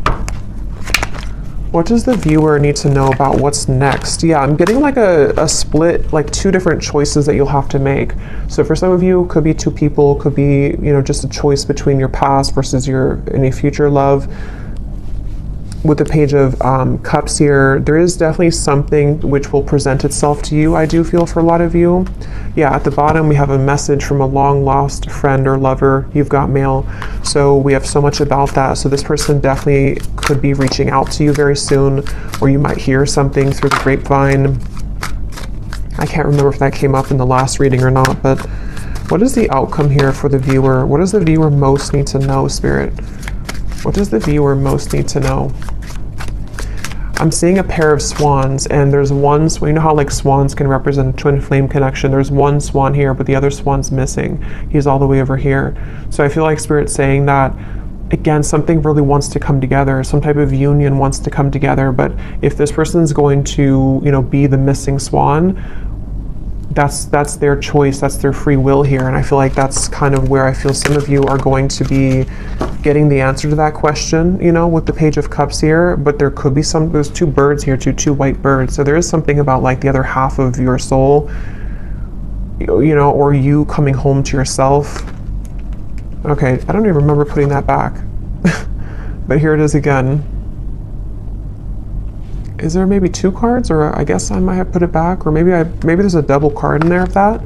What does the viewer need to know about what's next? Yeah, I'm getting like a split, like two different choices that you'll have to make. So for some of you, could be two people, could be, you know, just a choice between your past versus your any future love. With the Page of Cups here, there is definitely something which will present itself to you, I do feel, for a lot of you. Yeah, at the bottom we have a message from a long lost friend or lover. You've got mail. So we have so much about that. So this person definitely could be reaching out to you very soon, or you might hear something through the grapevine. I can't remember if that came up in the last reading or not, but what is the outcome here for the viewer? What does the viewer most need to know, Spirit? What does the viewer most need to know? I'm seeing a pair of swans, and there's one, well, you know how like swans can represent a twin flame connection. There's one swan here, but the other swan's missing. He's all the way over here. So I feel like Spirit's saying that, again, something really wants to come together. Some type of union wants to come together. But if this person's going to, you know, be the missing swan, that's their choice, that's their free will here. And I feel like that's kind of where I feel some of you are going to be getting the answer to that question, you know, with the Page of Cups here. But there could be there's two birds here, two white birds. So there is something about like the other half of your soul, you know, or you coming home to yourself. Okay, I don't even remember putting that back. But here it is again. Is there maybe two cards, or I guess I might have put it back, or maybe there's a double card in there of that.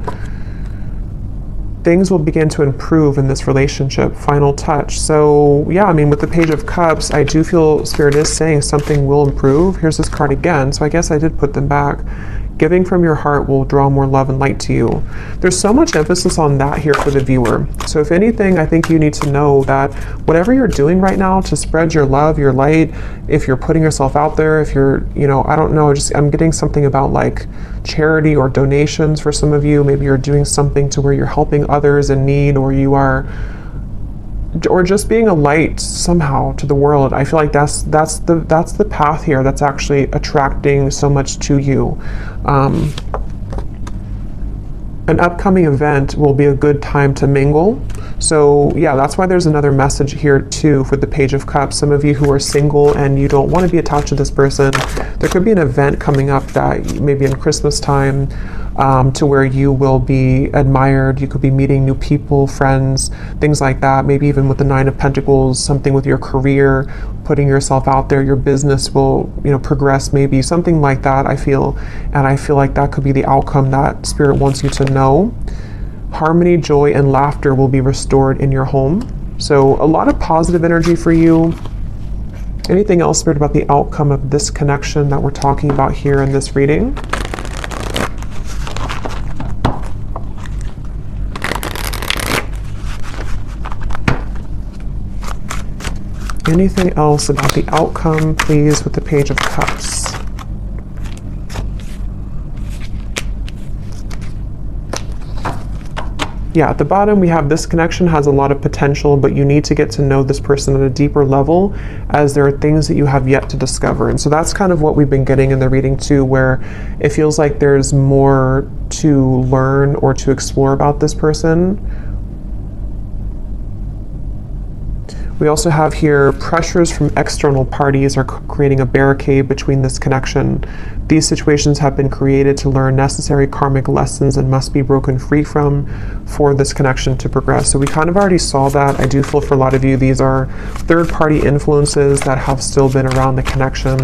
Things will begin to improve in this relationship. Final touch. So yeah, I mean, with the Page of Cups, I do feel Spirit is saying something will improve. Here's this card again, so I guess I did put them back. Giving from your heart will draw more love and light to you. There's so much emphasis on that here for the viewer. So if anything, I think you need to know that whatever you're doing right now to spread your love, your light, if you're putting yourself out there, if you're, you know, I don't know, just I'm getting something about like charity or donations for some of you. Maybe you're doing something to where you're helping others in need, or you are, or just being a light somehow to the world. I feel like that's the path here that's actually attracting so much to you. An upcoming event will be a good time to mingle. So yeah, that's why there's another message here too for the Page of Cups. Some of you who are single and you don't want to be attached to this person, there could be an event coming up that maybe in Christmas time, to where you will be admired. You could be meeting new people, friends, things like that. Maybe even with the Nine of Pentacles, something with your career, putting yourself out there, your business will, you know, progress, maybe something like that, I feel. And I feel like that could be the outcome that Spirit wants you to know. Harmony, joy, and laughter will be restored in your home. So a lot of positive energy for you. Anything else, Spirit, about the outcome of this connection that we're talking about here in this reading? Anything else about the outcome, please, with the Page of Cups? Yeah, at the bottom we have this connection has a lot of potential, but you need to get to know this person at a deeper level, as there are things that you have yet to discover. And so that's kind of what we've been getting in the reading too, where it feels like there's more to learn or to explore about this person. We also have here pressures from external parties are creating a barricade between this connection. These situations have been created to learn necessary karmic lessons and must be broken free from for this connection to progress. So we kind of already saw that. I do feel for a lot of you, these are third-party influences that have still been around the connection.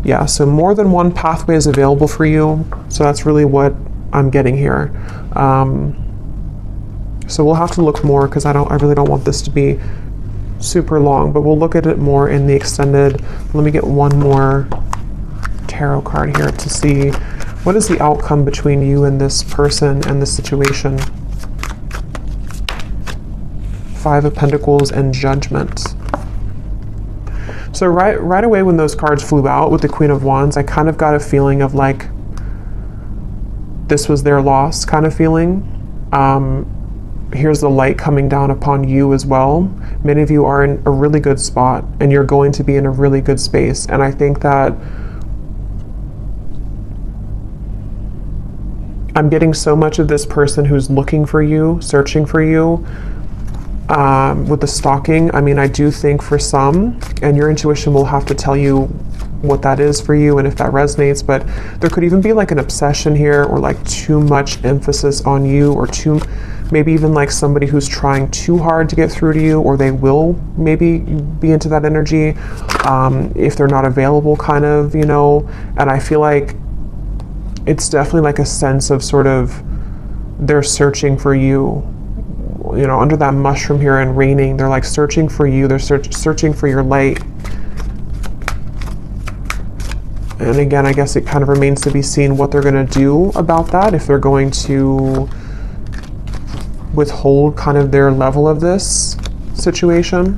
Yeah, so more than one pathway is available for you. So that's really what I'm getting here. So we'll have to look more, because I really don't want this to be super long, but we'll look at it more in the extended. Let me get one more tarot card here to see what is the outcome between you and this person and this situation. Five of Pentacles and Judgment. So right away when those cards flew out with the Queen of Wands, I kind of got a feeling of like this was their loss kind of feeling. Here's the light coming down upon you as well. Many of you are in a really good spot, and you're going to be in a really good space. And I think that I'm getting so much of this person who's looking for you, searching for you, with the stalking. I mean, I do think for some, and your intuition will have to tell you what that is for you and if that resonates, but there could even be like an obsession here, or like too much emphasis on you, or maybe even like somebody who's trying too hard to get through to you, or they will maybe be into that energy if they're not available, kind of, you know. And I feel like it's definitely like a sense of sort of they're searching for you, you know, under that mushroom here and raining. They're like searching for you. They're searching for your light. And again, I guess it kind of remains to be seen what they're going to do about that, if they're going to withhold kind of their level of this situation.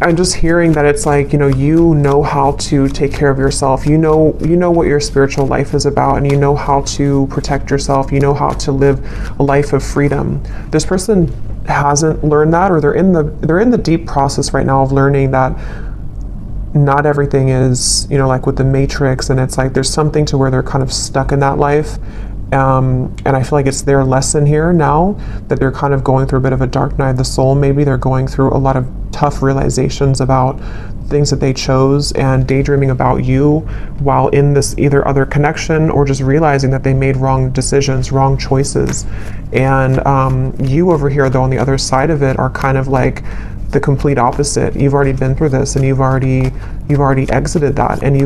I'm just hearing that it's like, you know how to take care of yourself. You know what your spiritual life is about, and you know how to protect yourself. You know how to live a life of freedom. This person hasn't learned that, or they're in the deep process right now of learning that not everything is, like with the Matrix, and it's like there's something to where they're kind of stuck in that life. And I feel like it's their lesson here now that they're kind of going through a bit of a dark night of the soul. Maybe they're going through a lot of tough realizations about things that they chose, and daydreaming about you while in this either other connection, or just realizing that they made wrong decisions, wrong choices. And you over here, though, on the other side of it, are kind of like the complete opposite. You've already been through this, and you've already exited that, and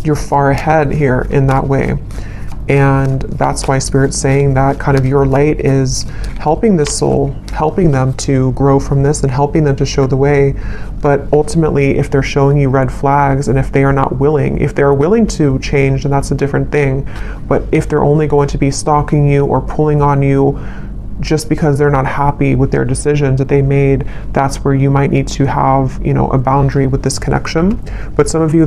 you're far ahead here in that way. And that's why Spirit's saying that kind of your light is helping this soul, helping them to grow from this, and helping them to show the way. But ultimately, if they're showing you red flags, and if they are not willing, if they're willing to change, then that's a different thing. But if they're only going to be stalking you or pulling on you just because they're not happy with their decisions that they made, that's where you might need to have, a boundary with this connection. But some of you,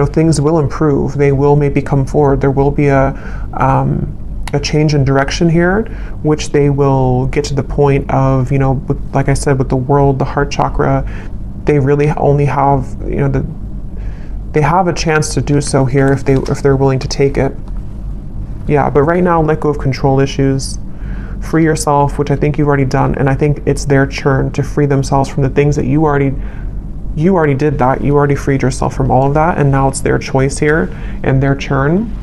things will improve. They will maybe come forward. There will be a change in direction here, which they will get to the point of, like I said, with the world, the heart chakra, they really only have, they have a chance to do so here if they're willing to take it. Yeah, but right now, let go of control issues. Free yourself, which I think you've already done, and I think it's their turn to free themselves from the things that you already did that. You already freed yourself from all of that, and now it's their choice here and their turn.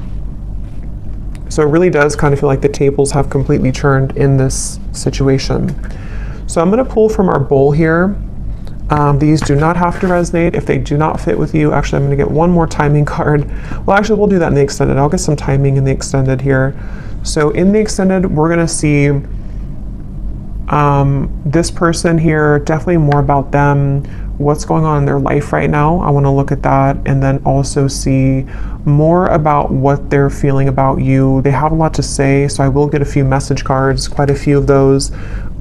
So it really does kind of feel like the tables have completely turned in this situation. So I'm going to pull from our bowl here. These do not have to resonate if they do not fit with you. Actually, I'm going to get one more timing card. Well, actually, we'll do that in the extended. I'll get some timing in the extended here. So in the extended, we're going to see this person here, definitely more about them, what's going on in their life right now. I want to look at that, and then also see more about what they're feeling about you. They have a lot to say, so I will get a few message cards, quite a few of those.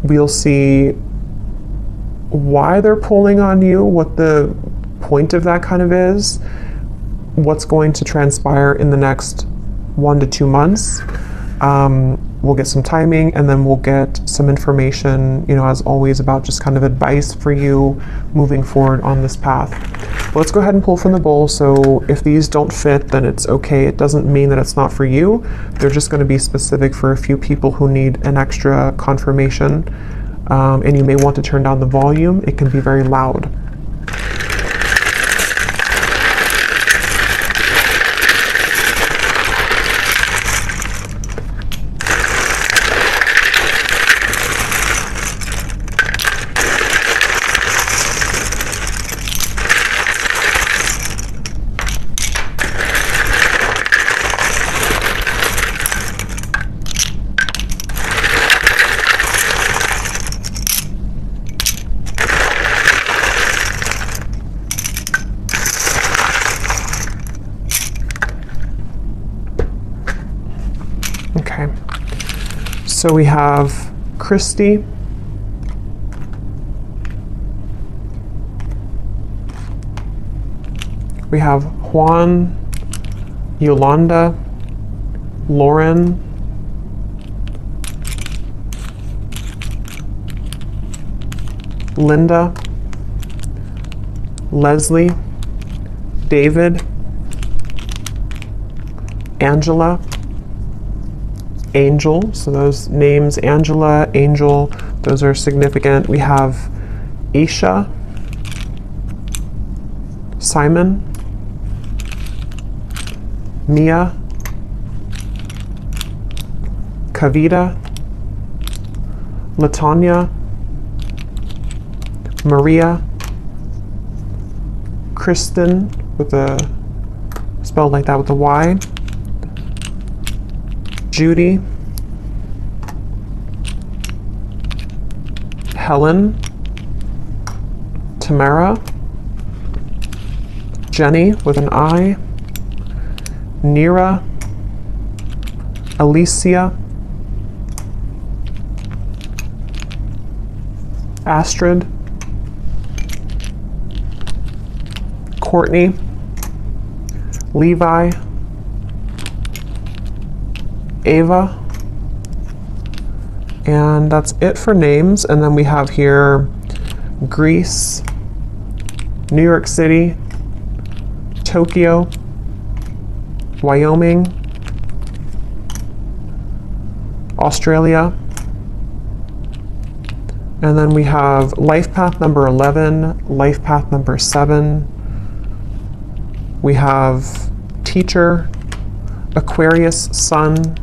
We'll see why they're pulling on you, what the point of that kind of is, what's going to transpire in the next 1 to 2 months. We'll get some timing, and then we'll get some information, as always, about just kind of advice for you moving forward on this path. Let's go ahead and pull from the bowl. So if these don't fit, then it's okay. It doesn't mean that it's not for you. They're just going to be specific for a few people who need an extra confirmation. And you may want to turn down the volume. It can be very loud. Okay, so we have Christy, we have Juan, Yolanda, Lauren, Linda, Leslie, David, Angela, Angel. So those names, Angela, Angel, those are significant. We have Isha, Simon, Mia, Kavita, Latanya, Maria, Kristen, with a spelled like that with a Y, Judy, Helen, Tamara, Jenny with an I, Nira, Alicia, Astrid, Courtney, Levi, Ava, and that's it for names. And then we have here Greece, New York City, Tokyo, Wyoming, Australia, and then we have life path number 11, life path number 7. We have teacher, Aquarius, sun,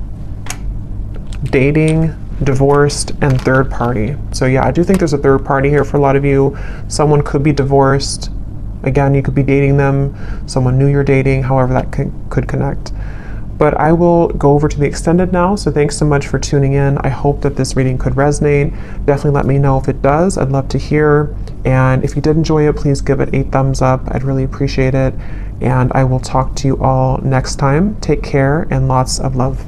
dating, divorced, and third party. So yeah, I do think there's a third party here for a lot of you. Someone could be divorced. Again, you could be dating them, someone new you're dating, however that could connect. But I will go over to the extended now, so thanks so much for tuning in. I hope that this reading could resonate. Definitely let me know if it does. I'd love to hear. And if you did enjoy it, please give it a thumbs up. I'd really appreciate it. And I will talk to you all next time. Take care and lots of love.